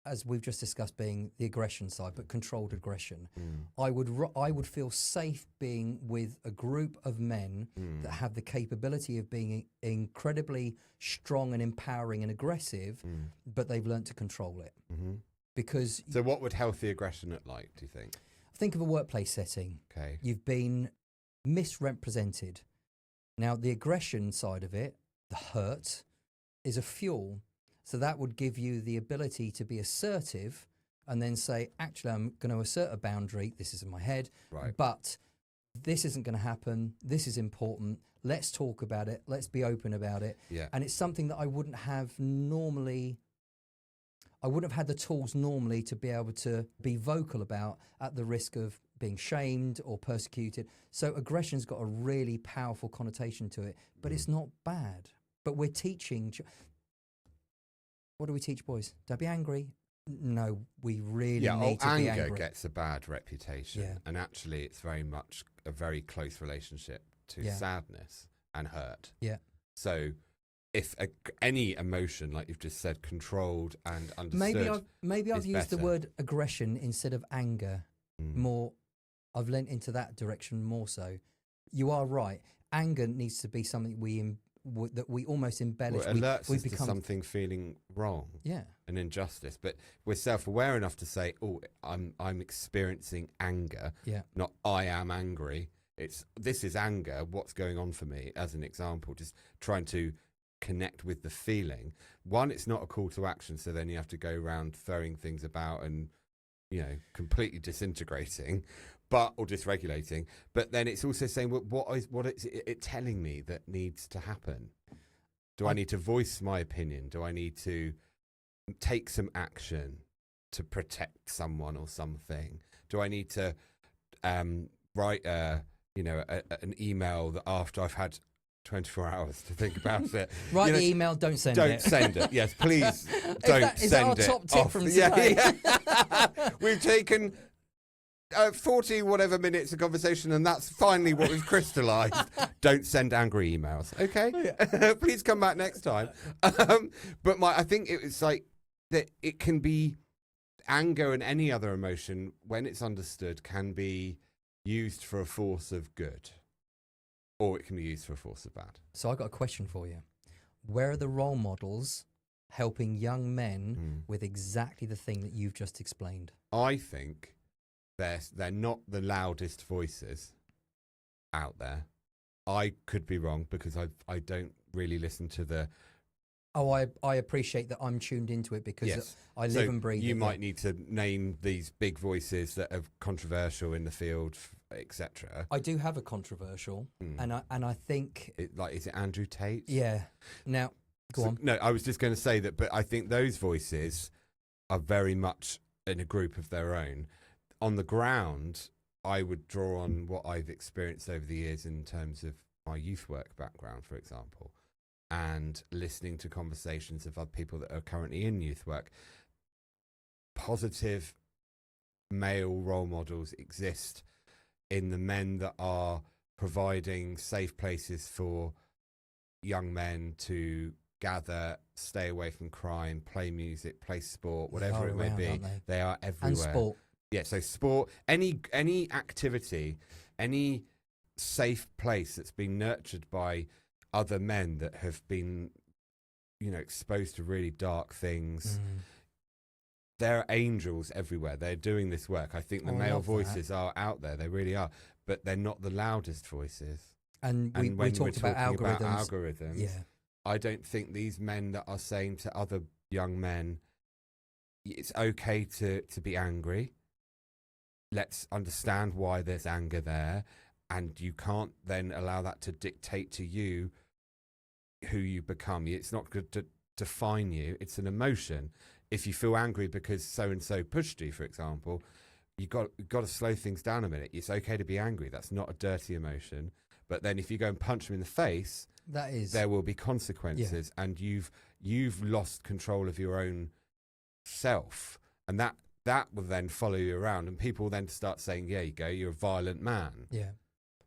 [SPEAKER 2] as we've just discussed, being the aggression side, but controlled aggression. I would feel safe being with a group of men that have the capability of being incredibly strong and empowering and aggressive, but they've learned to control it. Because
[SPEAKER 1] so what would healthy aggression look like, do you think?
[SPEAKER 2] Think of a workplace setting.
[SPEAKER 1] Okay.
[SPEAKER 2] You've been misrepresented. Now, the aggression side of it, the hurt, is a fuel. So that would give you the ability to be assertive and then say, actually, I'm going to assert a boundary. This is in my head,
[SPEAKER 1] right,
[SPEAKER 2] but this isn't going to happen. This is important. Let's talk about it. Let's be open about it.
[SPEAKER 1] Yeah.
[SPEAKER 2] And it's something that I wouldn't have normally. I wouldn't have had the tools normally to be able to be vocal about, at the risk of being shamed or persecuted. So aggression's got a really powerful connotation to it, but it's not bad. But we're teaching. What do we teach boys? Don't be angry. No, we really need to be angry.
[SPEAKER 1] Anger gets a bad reputation,
[SPEAKER 2] Yeah.
[SPEAKER 1] and actually it's very much a very close relationship to sadness and hurt.
[SPEAKER 2] Yeah.
[SPEAKER 1] So if any emotion, like you've just said, controlled and understood,
[SPEAKER 2] maybe I've used the
[SPEAKER 1] better.
[SPEAKER 2] word aggression instead of anger more. I've lent into that direction more so. You are right. Anger needs to be something that we almost embellish.
[SPEAKER 1] Well, it alerts us to something feeling wrong, an injustice. But we're self-aware enough to say, "Oh, I'm experiencing anger, not I am angry." This is anger. What's going on for me? As an example, just trying to connect with the feeling. One, it's not a call to action, so then you have to go around throwing things about and, completely disintegrating, or dysregulating. But then it's also saying, well, what is it telling me that needs to happen? Do I need to voice my opinion? Do I need to take some action to protect someone or something? Do I need to write an email that after I've had 24 hours to think about it?
[SPEAKER 2] Write the email, don't send it.
[SPEAKER 1] Don't send it. Yes, please don't send it.
[SPEAKER 2] Is that our top tip from today?
[SPEAKER 1] Yeah. We've taken 40 whatever minutes of conversation, and that's finally what we've crystallized. Don't send angry emails. Okay? Yeah. Please come back next time. But I think it's like that it can be anger and any other emotion, when it's understood, can be used for a force of good, or it can be used for a force of bad.
[SPEAKER 2] So I've got a question for you. Where are the role models helping young men with exactly the thing that you've just explained? I
[SPEAKER 1] think they're not the loudest voices out there. I could be wrong because I don't really listen to the...
[SPEAKER 2] Oh, I appreciate that I'm tuned into it because I live and breathe it.
[SPEAKER 1] You might need to name these big voices that are controversial in the field, etc.
[SPEAKER 2] I do have a controversial, and I think...
[SPEAKER 1] is it Andrew Tate?
[SPEAKER 2] Yeah. Now, go on.
[SPEAKER 1] No, I was just going to say that, but I think those voices are very much in a group of their own. On the ground, I would draw on what I've experienced over the years in terms of my youth work background, for example, and listening to conversations of other people that are currently in youth work. Positive male role models exist in the men that are providing safe places for young men to gather, stay away from crime, play music, play sport, whatever it may be. They are everywhere.
[SPEAKER 2] And sport.
[SPEAKER 1] Yeah, so sport, any activity, any safe place that's been nurtured by other men that have been, exposed to really dark things. There are angels everywhere. They're doing this work. I think the male voices are out there. They really are. But they're not the loudest voices.
[SPEAKER 2] And we talked about algorithms.
[SPEAKER 1] Yeah. I don't think these men that are saying to other young men, it's okay to be angry. Let's understand why there's anger there. And you can't then allow that to dictate to you who you become. It's not good to define you. It's an emotion. If you feel angry because so-and-so pushed you, for example, you've got to slow things down a minute. It's okay to be angry. That's not a dirty emotion. But then if you go and punch them in the face, there will be consequences. Yeah. And you've lost control of your own self. And that will then follow you around. And people will then start saying, yeah, you go, you're a violent man.
[SPEAKER 2] Yeah.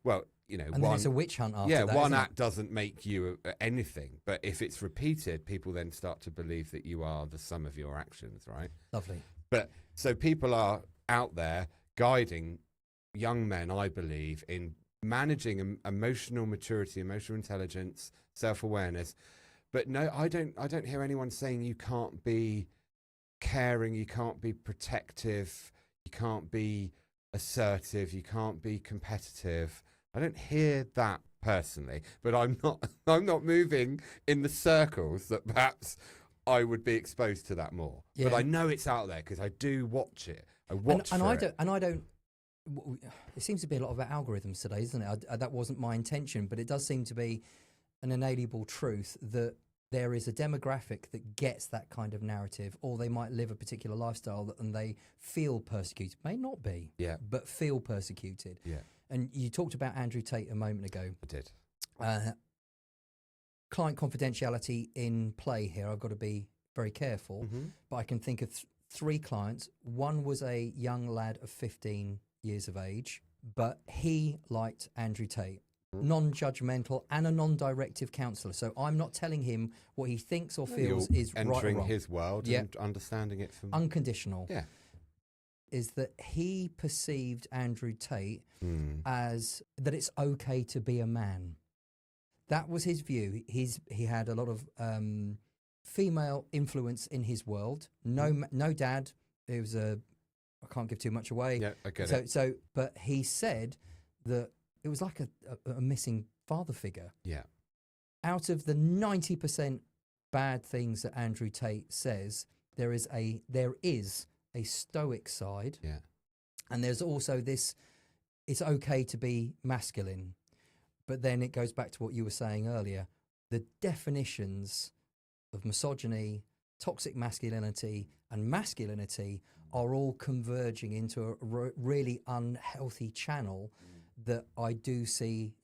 [SPEAKER 1] Well,
[SPEAKER 2] and then it's a witch hunt after that.
[SPEAKER 1] Yeah, one act doesn't make you anything, but if it's repeated, people then start to believe that you are the sum of your actions, right?
[SPEAKER 2] Lovely.
[SPEAKER 1] But so people are out there guiding young men, I believe, in managing emotional maturity, emotional intelligence, self-awareness. But no, I don't hear anyone saying you can't be caring, you can't be protective, you can't be assertive, you can't be competitive. I don't hear that personally, but I'm not moving in the circles that perhaps I would be exposed to that more. Yeah. But I know it's out there because I do watch it. I watch
[SPEAKER 2] and I don't. It seems to be a lot about algorithms today, isn't it? That wasn't my intention, but it does seem to be an inalienable truth that there is a demographic that gets that kind of narrative, or they might live a particular lifestyle and they feel persecuted. May not be, but feel persecuted.
[SPEAKER 1] Yeah.
[SPEAKER 2] And you talked about Andrew Tate a moment ago.
[SPEAKER 1] I did.
[SPEAKER 2] Client confidentiality in play here. I've got to be very careful, but I can think of three clients. One was a young lad of 15 years of age, but he liked Andrew Tate. Non-judgmental and a non-directive counsellor. So I'm not telling him what he thinks or feels is right or wrong.
[SPEAKER 1] Entering his world and understanding it from...
[SPEAKER 2] Unconditional.
[SPEAKER 1] Yeah.
[SPEAKER 2] Is that he perceived Andrew Tate as that it's okay to be a man. That was his view. He had a lot of female influence in his world. No dad. It was I can't give too much away.
[SPEAKER 1] Yeah, I get it.
[SPEAKER 2] But he said that it was like a missing father figure.
[SPEAKER 1] Yeah.
[SPEAKER 2] Out of the 90% bad things that Andrew Tate says, there is a stoic side.
[SPEAKER 1] Yeah.
[SPEAKER 2] And there's also this, it's okay to be masculine. But then it goes back to what you were saying earlier. The definitions of misogyny, toxic masculinity, and masculinity are all converging into a really unhealthy channel that I do see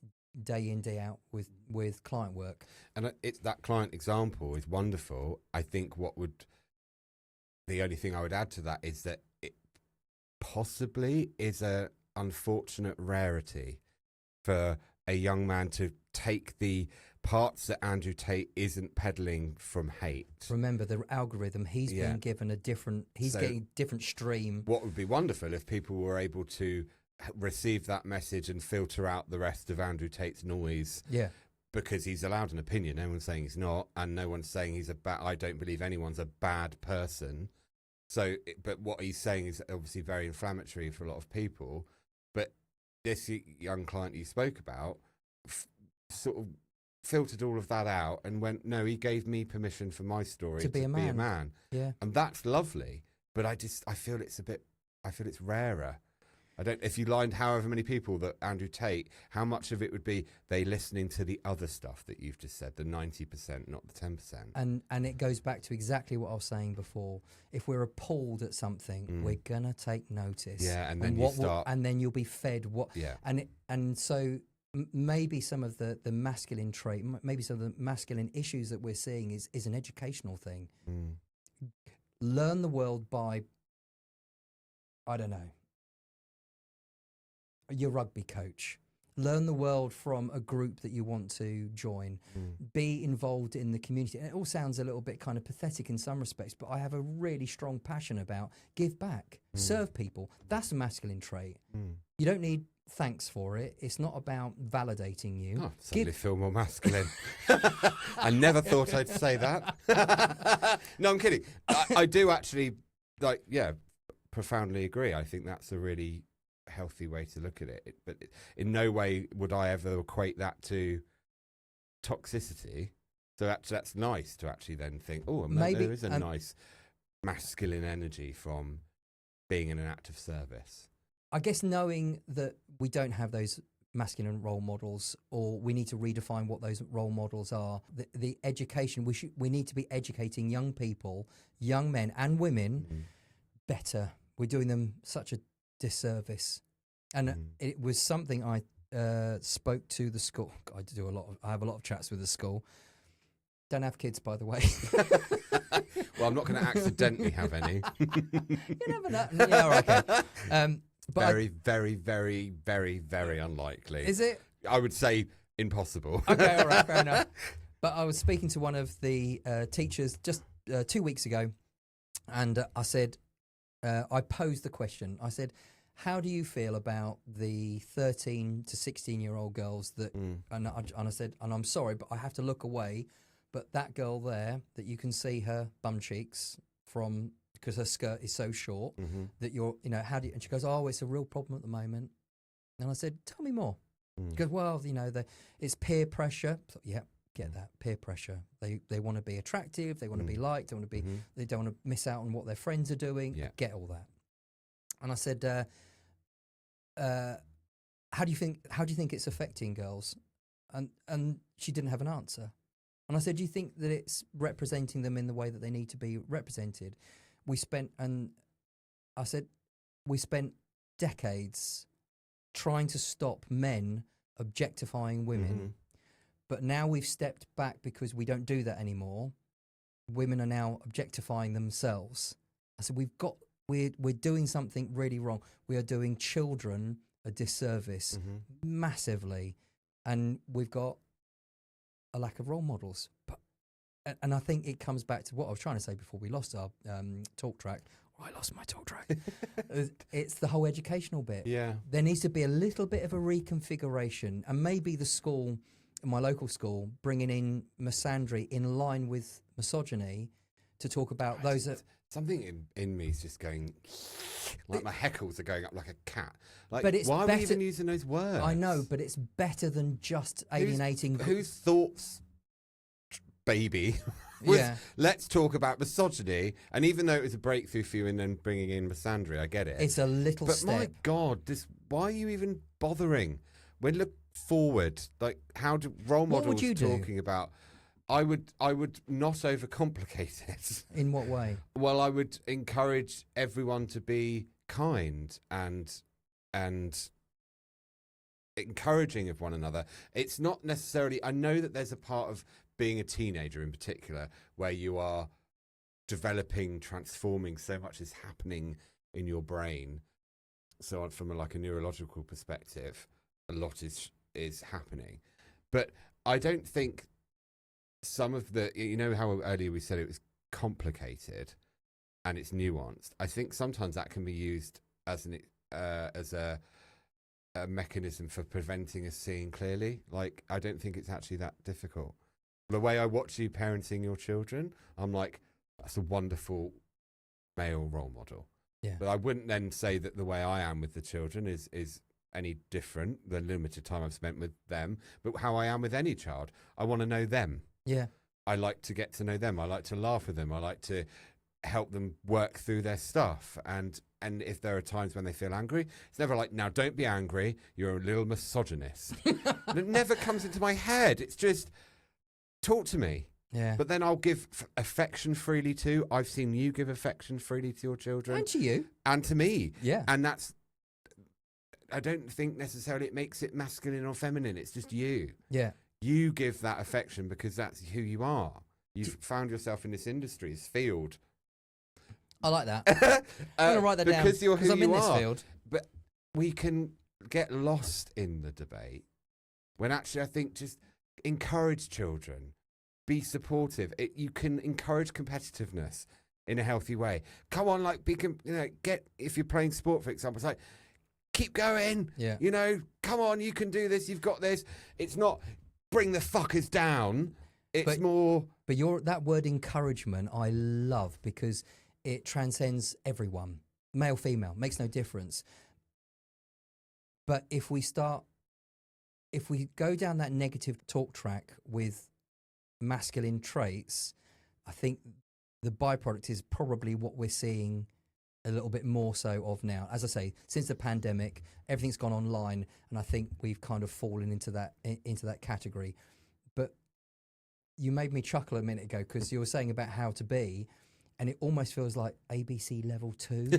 [SPEAKER 2] day in, day out with client work.
[SPEAKER 1] And it's that client example is wonderful. I think the only thing I would add to that is that it possibly is a unfortunate rarity for a young man to take the parts that Andrew Tate isn't peddling from hate.
[SPEAKER 2] Remember the algorithm, he's being given he's getting a different stream.
[SPEAKER 1] What would be wonderful if people were able to receive that message and filter out the rest of Andrew Tate's noise.
[SPEAKER 2] Yeah.
[SPEAKER 1] Because he's allowed an opinion. No one's saying he's not, and no one's saying he's I don't believe anyone's a bad person. So, but what he's saying is obviously very inflammatory for a lot of people. But this young client you spoke about sort of filtered all of that out and went, no, he gave me permission for my story to be a man.
[SPEAKER 2] Yeah.
[SPEAKER 1] And that's lovely. But I feel it's rarer. If you lined however many people that Andrew Tate, how much of it would be they listening to the other stuff that you've just said, the 90%, not the 10%?
[SPEAKER 2] And it goes back to exactly what I was saying before. If we're appalled at something, we're gonna take notice.
[SPEAKER 1] Yeah, and then
[SPEAKER 2] and then you'll be fed what.
[SPEAKER 1] Yeah.
[SPEAKER 2] And so maybe some of the masculine trait, maybe some of the masculine issues that we're seeing is an educational thing. Learn the world by, I don't know, your rugby coach. Learn the world from a group that you want to join. Be involved in the community. And it all sounds a little bit kind of pathetic in some respects, but I have a really strong passion about give back, serve people. That's a masculine trait. You don't need thanks for it. It's not about validating you.
[SPEAKER 1] Oh, suddenly feel more masculine. I never thought I'd say that. No, I'm kidding. I do actually, profoundly agree. I think that's a really healthy way to look at it, but in no way would I ever equate that to toxicity. So that's nice to actually then think, maybe there is a nice masculine energy from being in an act of service.
[SPEAKER 2] I guess knowing that we don't have those masculine role models, or we need to redefine what those role models are. The education, we need to be educating young people, young men and women better. We're doing them such a disservice. And it was something I spoke to the school. I have a lot of chats with the school. Don't have kids, by the way.
[SPEAKER 1] Well, I'm not going to accidentally have any.
[SPEAKER 2] You never know. Yeah, all right, okay. But
[SPEAKER 1] very, very, very, very, very unlikely.
[SPEAKER 2] Is it?
[SPEAKER 1] I would say impossible.
[SPEAKER 2] Okay, all right, fair enough. But I was speaking to one of the teachers just 2 weeks ago, and I said, I posed the question. I said, how do you feel about the 13 to 16-year-old girls that, and I said, and I'm sorry, but I have to look away, but that girl there, that you can see her bum cheeks from, because her skirt is so short, that how do you, and she goes, it's a real problem at the moment. And I said, tell me more. She goes, well, it's peer pressure. So, yeah, get that, peer pressure. They want to be attractive, they want to be liked, they don't want to miss out on what their friends are doing.
[SPEAKER 1] Yeah.
[SPEAKER 2] Get all that. And I said, how do you think it's affecting girls? And she didn't have an answer. And I said, do you think that it's representing them in the way that they need to be represented? We spent decades trying to stop men objectifying women. But now we've stepped back because we don't do that anymore. Women are now objectifying themselves. I said, we're doing something really wrong. We are doing children a disservice massively. And we've got a lack of role models. And I think it comes back to what I was trying to say before we lost our talk track. I lost my talk track. It's the whole educational bit.
[SPEAKER 1] Yeah.
[SPEAKER 2] There needs to be a little bit of a reconfiguration, and maybe the school, my local school, bringing in misandry in line with misogyny to talk about those that...
[SPEAKER 1] Something in me is just going... like my heckles are going up like a cat. Like,
[SPEAKER 2] But it's
[SPEAKER 1] why are
[SPEAKER 2] better-
[SPEAKER 1] we even using those words?
[SPEAKER 2] I know, but it's better than just alienating.
[SPEAKER 1] Whose thoughts, baby, was,
[SPEAKER 2] Yeah.
[SPEAKER 1] let's talk about misogyny. And even though it was a breakthrough for you and then bringing in misandry, I get it.
[SPEAKER 2] It's a little
[SPEAKER 1] But
[SPEAKER 2] step.
[SPEAKER 1] my God, why are you even bothering? When look forward, like how do role
[SPEAKER 2] What
[SPEAKER 1] models
[SPEAKER 2] would you do?
[SPEAKER 1] talking about? I would not overcomplicate it.
[SPEAKER 2] In what way?
[SPEAKER 1] Well, I would encourage everyone to be kind and encouraging of one another. It's not necessarily. I know that there's a part of being a teenager in particular where you are developing, transforming. So much is happening in your brain. So from like a neurological perspective, a lot is happening. But I don't think some of the, you know how earlier we said it was complicated and it's nuanced. I think sometimes that can be used as a mechanism for preventing us seeing clearly. Like, I don't think it's actually that difficult. The way I watch you parenting your children, I'm like, that's a wonderful male role model.
[SPEAKER 2] Yeah.
[SPEAKER 1] But I wouldn't then say that the way I am with the children is any different, the limited time I've spent with them, but how I am with any child. I want to know them.
[SPEAKER 2] Yeah.
[SPEAKER 1] I like to get to know them. I like to laugh with them. I like to help them work through their stuff. And if there are times when they feel angry, it's never like, now don't be angry, you're a little misogynist. It never comes into my head. It's just, talk to me.
[SPEAKER 2] Yeah.
[SPEAKER 1] But then I'll give affection freely too. I've seen you give affection freely to your children.
[SPEAKER 2] And to you.
[SPEAKER 1] And to me.
[SPEAKER 2] Yeah.
[SPEAKER 1] And that's, I don't think necessarily it makes it masculine or feminine. It's just you.
[SPEAKER 2] Yeah.
[SPEAKER 1] You give that affection because that's who you are. You've found yourself in this industry, this field.
[SPEAKER 2] I like that. I'm going to write that down.
[SPEAKER 1] Because you're who
[SPEAKER 2] I'm
[SPEAKER 1] you
[SPEAKER 2] in this
[SPEAKER 1] are.
[SPEAKER 2] field.
[SPEAKER 1] But we can get lost in the debate when actually I think just encourage children. Be supportive. You can encourage competitiveness in a healthy way. Come on, like, if you're playing sport, for example, it's like, keep going.
[SPEAKER 2] Yeah.
[SPEAKER 1] You know, come on, you can do this. You've got this. It's not bring the fuckers down. It's more.
[SPEAKER 2] But that word encouragement, I love because it transcends everyone, male, female, makes no difference. But if we go down that negative talk track with masculine traits, I think the byproduct is probably what we're seeing a little bit more so of now. As I say, since the pandemic, everything's gone online, and I think we've kind of fallen into that category. But you made me chuckle a minute ago because you were saying about how to be, and it almost feels like ABC level 2.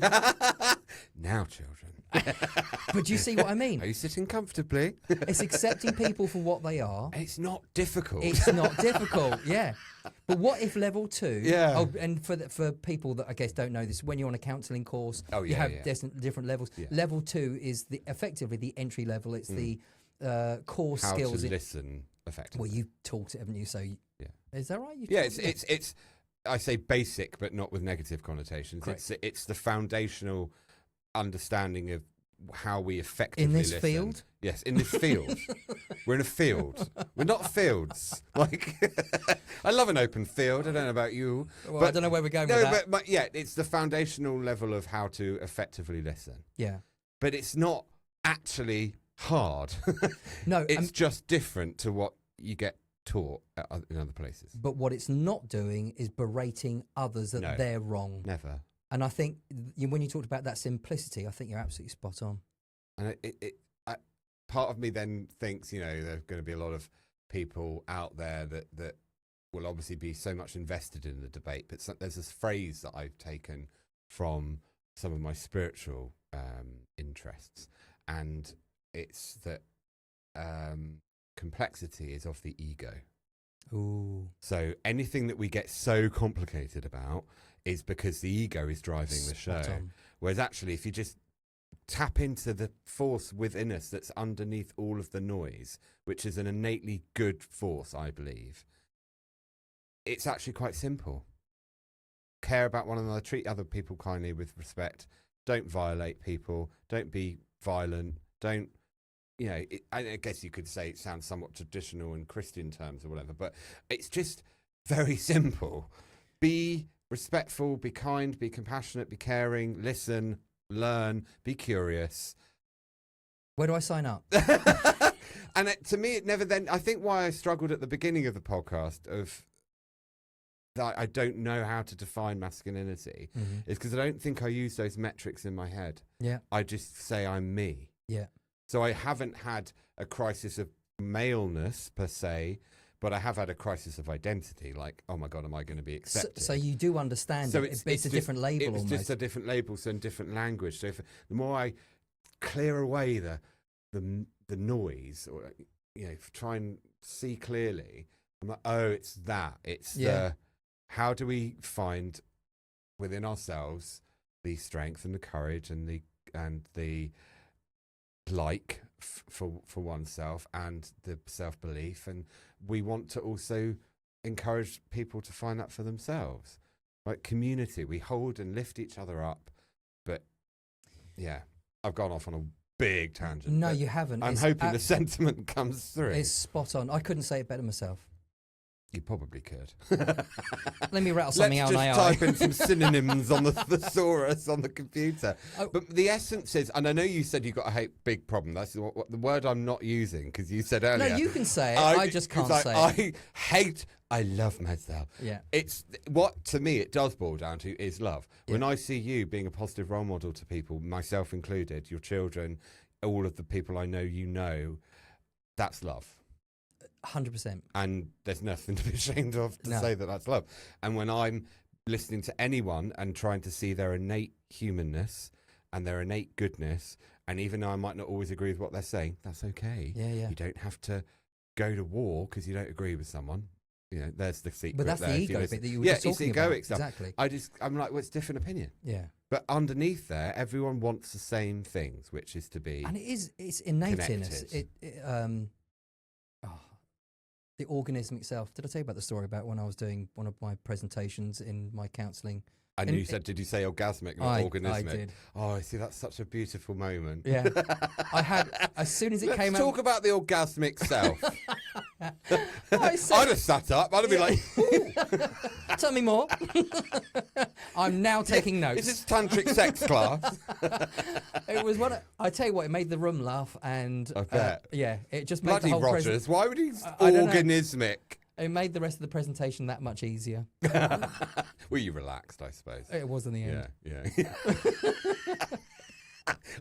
[SPEAKER 1] Now, children.
[SPEAKER 2] But do you see what I mean?
[SPEAKER 1] Are you sitting comfortably?
[SPEAKER 2] It's accepting people for what they are.
[SPEAKER 1] It's not difficult.
[SPEAKER 2] It's not difficult, yeah. But what if level 2?
[SPEAKER 1] Yeah.
[SPEAKER 2] Oh, and for people that I guess don't know this, when you're on a counselling course, you have different levels. Yeah. Level 2 is effectively the entry level. It's the core
[SPEAKER 1] how
[SPEAKER 2] skills.
[SPEAKER 1] How to listen effectively.
[SPEAKER 2] Well, you've taught it, haven't you? So is that right?
[SPEAKER 1] It's. I say basic, but not with negative connotations.
[SPEAKER 2] Correct.
[SPEAKER 1] It's the foundational understanding of how we effectively
[SPEAKER 2] in this
[SPEAKER 1] listen.
[SPEAKER 2] Field.
[SPEAKER 1] Yes, in this field. We're in a field. We're not fields. Like, I love an open field. I don't know about you.
[SPEAKER 2] Well, I don't know where we're going with that.
[SPEAKER 1] But yeah, it's the foundational level of how to effectively listen.
[SPEAKER 2] Yeah.
[SPEAKER 1] But it's not actually hard.
[SPEAKER 2] No,
[SPEAKER 1] it's just different to what you get taught in other places.
[SPEAKER 2] But what it's not doing is berating others that they're wrong.
[SPEAKER 1] Never.
[SPEAKER 2] And I think when you talked about that simplicity, I think you're absolutely spot on.
[SPEAKER 1] And part of me then thinks, there are going to be a lot of people out there that will obviously be so much invested in the debate. But there's this phrase that I've taken from some of my spiritual interests, and it's that complexity is of the ego.
[SPEAKER 2] Ooh.
[SPEAKER 1] So anything that we get so complicated about is because the ego is driving the show. Whereas actually, if you just tap into the force within us that's underneath all of the noise, which is an innately good force, I believe, it's actually quite simple. Care about one another, treat other people kindly with respect, don't violate people, don't be violent, don't, I guess you could say it sounds somewhat traditional in Christian terms or whatever, but it's just very simple. Be respectful, be kind, be compassionate, be caring, listen, learn, be curious.
[SPEAKER 2] Where do I sign up?
[SPEAKER 1] And to me, it never then. I think why I struggled at the beginning of the podcast of that I don't know how to define masculinity is because I don't think I use those metrics in my head.
[SPEAKER 2] Yeah.
[SPEAKER 1] I just say I'm me.
[SPEAKER 2] Yeah.
[SPEAKER 1] So I haven't had a crisis of maleness per se, but I have had a crisis of identity. Like, oh my God, am I going to be accepted?
[SPEAKER 2] So you do understand
[SPEAKER 1] So
[SPEAKER 2] it's a different label
[SPEAKER 1] It's
[SPEAKER 2] almost.
[SPEAKER 1] just a different label, so in different language. So if, the more I clear away the noise, or try and see clearly, I'm like, oh, it's that. It's the how do we find within ourselves the strength and the courage and the like for oneself and the self-belief, and we want to also encourage people to find that for themselves. Like community, we hold and lift each other up. But yeah, I've gone off on a big tangent.
[SPEAKER 2] No, you haven't.
[SPEAKER 1] I'm hoping the sentiment comes through.
[SPEAKER 2] It's spot on. I couldn't say it better myself.
[SPEAKER 1] You probably could.
[SPEAKER 2] Let me rattle something out on AI.
[SPEAKER 1] Let's just type in some synonyms on the thesaurus on the computer.
[SPEAKER 2] Oh.
[SPEAKER 1] But the essence is, and I know you said you've got a big problem. That's the word I'm not using because you said earlier.
[SPEAKER 2] No, you can say it. I just can't say it.
[SPEAKER 1] I love myself.
[SPEAKER 2] Yeah.
[SPEAKER 1] It's what, to me, it does boil down to is love.
[SPEAKER 2] Yeah.
[SPEAKER 1] When I see you being a positive role model to people, myself included, your children, all of the people I know, that's love.
[SPEAKER 2] 100%.
[SPEAKER 1] And there's nothing to be ashamed of to say that that's love. And when I'm listening to anyone and trying to see their innate humanness and their innate goodness, and even though I might not always agree with what they're saying, that's okay.
[SPEAKER 2] Yeah.
[SPEAKER 1] You don't have to go to war because you don't agree with someone. There's the secret.
[SPEAKER 2] But that's the ego bit that you were just talking about.
[SPEAKER 1] Stuff.
[SPEAKER 2] Exactly.
[SPEAKER 1] I'm like, well, it's different opinion.
[SPEAKER 2] Yeah.
[SPEAKER 1] But underneath there, everyone wants the same things, which is to be
[SPEAKER 2] and it's innate in us. The organism itself. Did I tell you about the story about when I was doing one of my presentations in my counselling?
[SPEAKER 1] And you said, did you say orgasmic, not organismic?
[SPEAKER 2] I did.
[SPEAKER 1] Oh, I see. That's such a beautiful moment.
[SPEAKER 2] Yeah. I had, as soon as it came out.
[SPEAKER 1] Let's talk about the orgasmic self.
[SPEAKER 2] I'd
[SPEAKER 1] have sat up. I'd have been like, ooh.
[SPEAKER 2] Tell me more. I'm now taking notes.
[SPEAKER 1] Is this tantric sex class?
[SPEAKER 2] It was one. I tell you what, it made the room laugh, and
[SPEAKER 1] I bet.
[SPEAKER 2] it just made
[SPEAKER 1] Bloody
[SPEAKER 2] the whole
[SPEAKER 1] Rogers. Why would he organismic?
[SPEAKER 2] It made the rest of the presentation that much easier.
[SPEAKER 1] Were you relaxed, I suppose?
[SPEAKER 2] It was in the end.
[SPEAKER 1] Yeah.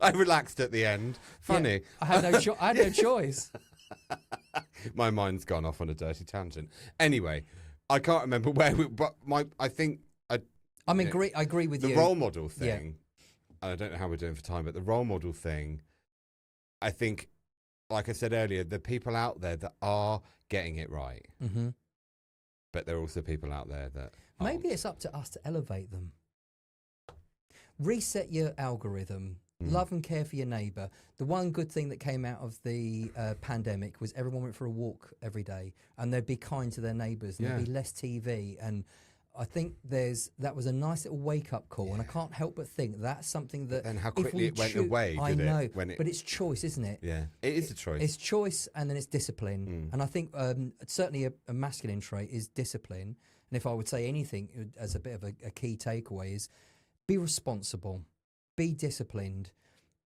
[SPEAKER 1] I relaxed at the end. Funny.
[SPEAKER 2] Yeah, I had no choice.
[SPEAKER 1] My mind's gone off on a dirty tangent. Anyway, I can't remember where I agree with you.
[SPEAKER 2] The
[SPEAKER 1] role model thing, and I don't know how we're doing for time, but the role model thing, I think, like I said earlier, the people out there that are getting it right, but there are also people out there that aren't.
[SPEAKER 2] Maybe it's up to us to elevate them. Reset your algorithm. Love and care for your neighbour. The one good thing that came out of the pandemic was everyone went for a walk every day, and they'd be kind to their neighbours, and there'd be less TV. And I think that was a nice little wake-up call, and I can't help but think that's something that...
[SPEAKER 1] And how quickly it went away,
[SPEAKER 2] I know,
[SPEAKER 1] but
[SPEAKER 2] it's choice, isn't it?
[SPEAKER 1] Yeah, it is a choice.
[SPEAKER 2] It's choice, and then it's discipline. And I think certainly a masculine trait is discipline. And if I would say anything as a bit of a key takeaway is be responsible, be disciplined,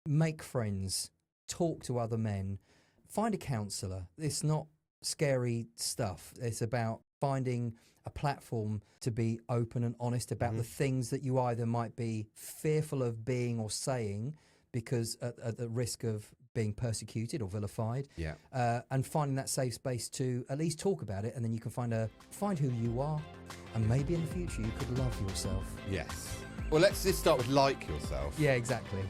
[SPEAKER 2] make friends, talk to other men, find a counsellor. It's not scary stuff. It's about finding a platform to be open and honest about the things that you either might be fearful of being or saying because at the risk of being persecuted or vilified. And finding that safe space to at least talk about it, and then you can find who you are, and maybe in the future you could love yourself.
[SPEAKER 1] Yes. Well, let's just start with like yourself.
[SPEAKER 2] Yeah, exactly.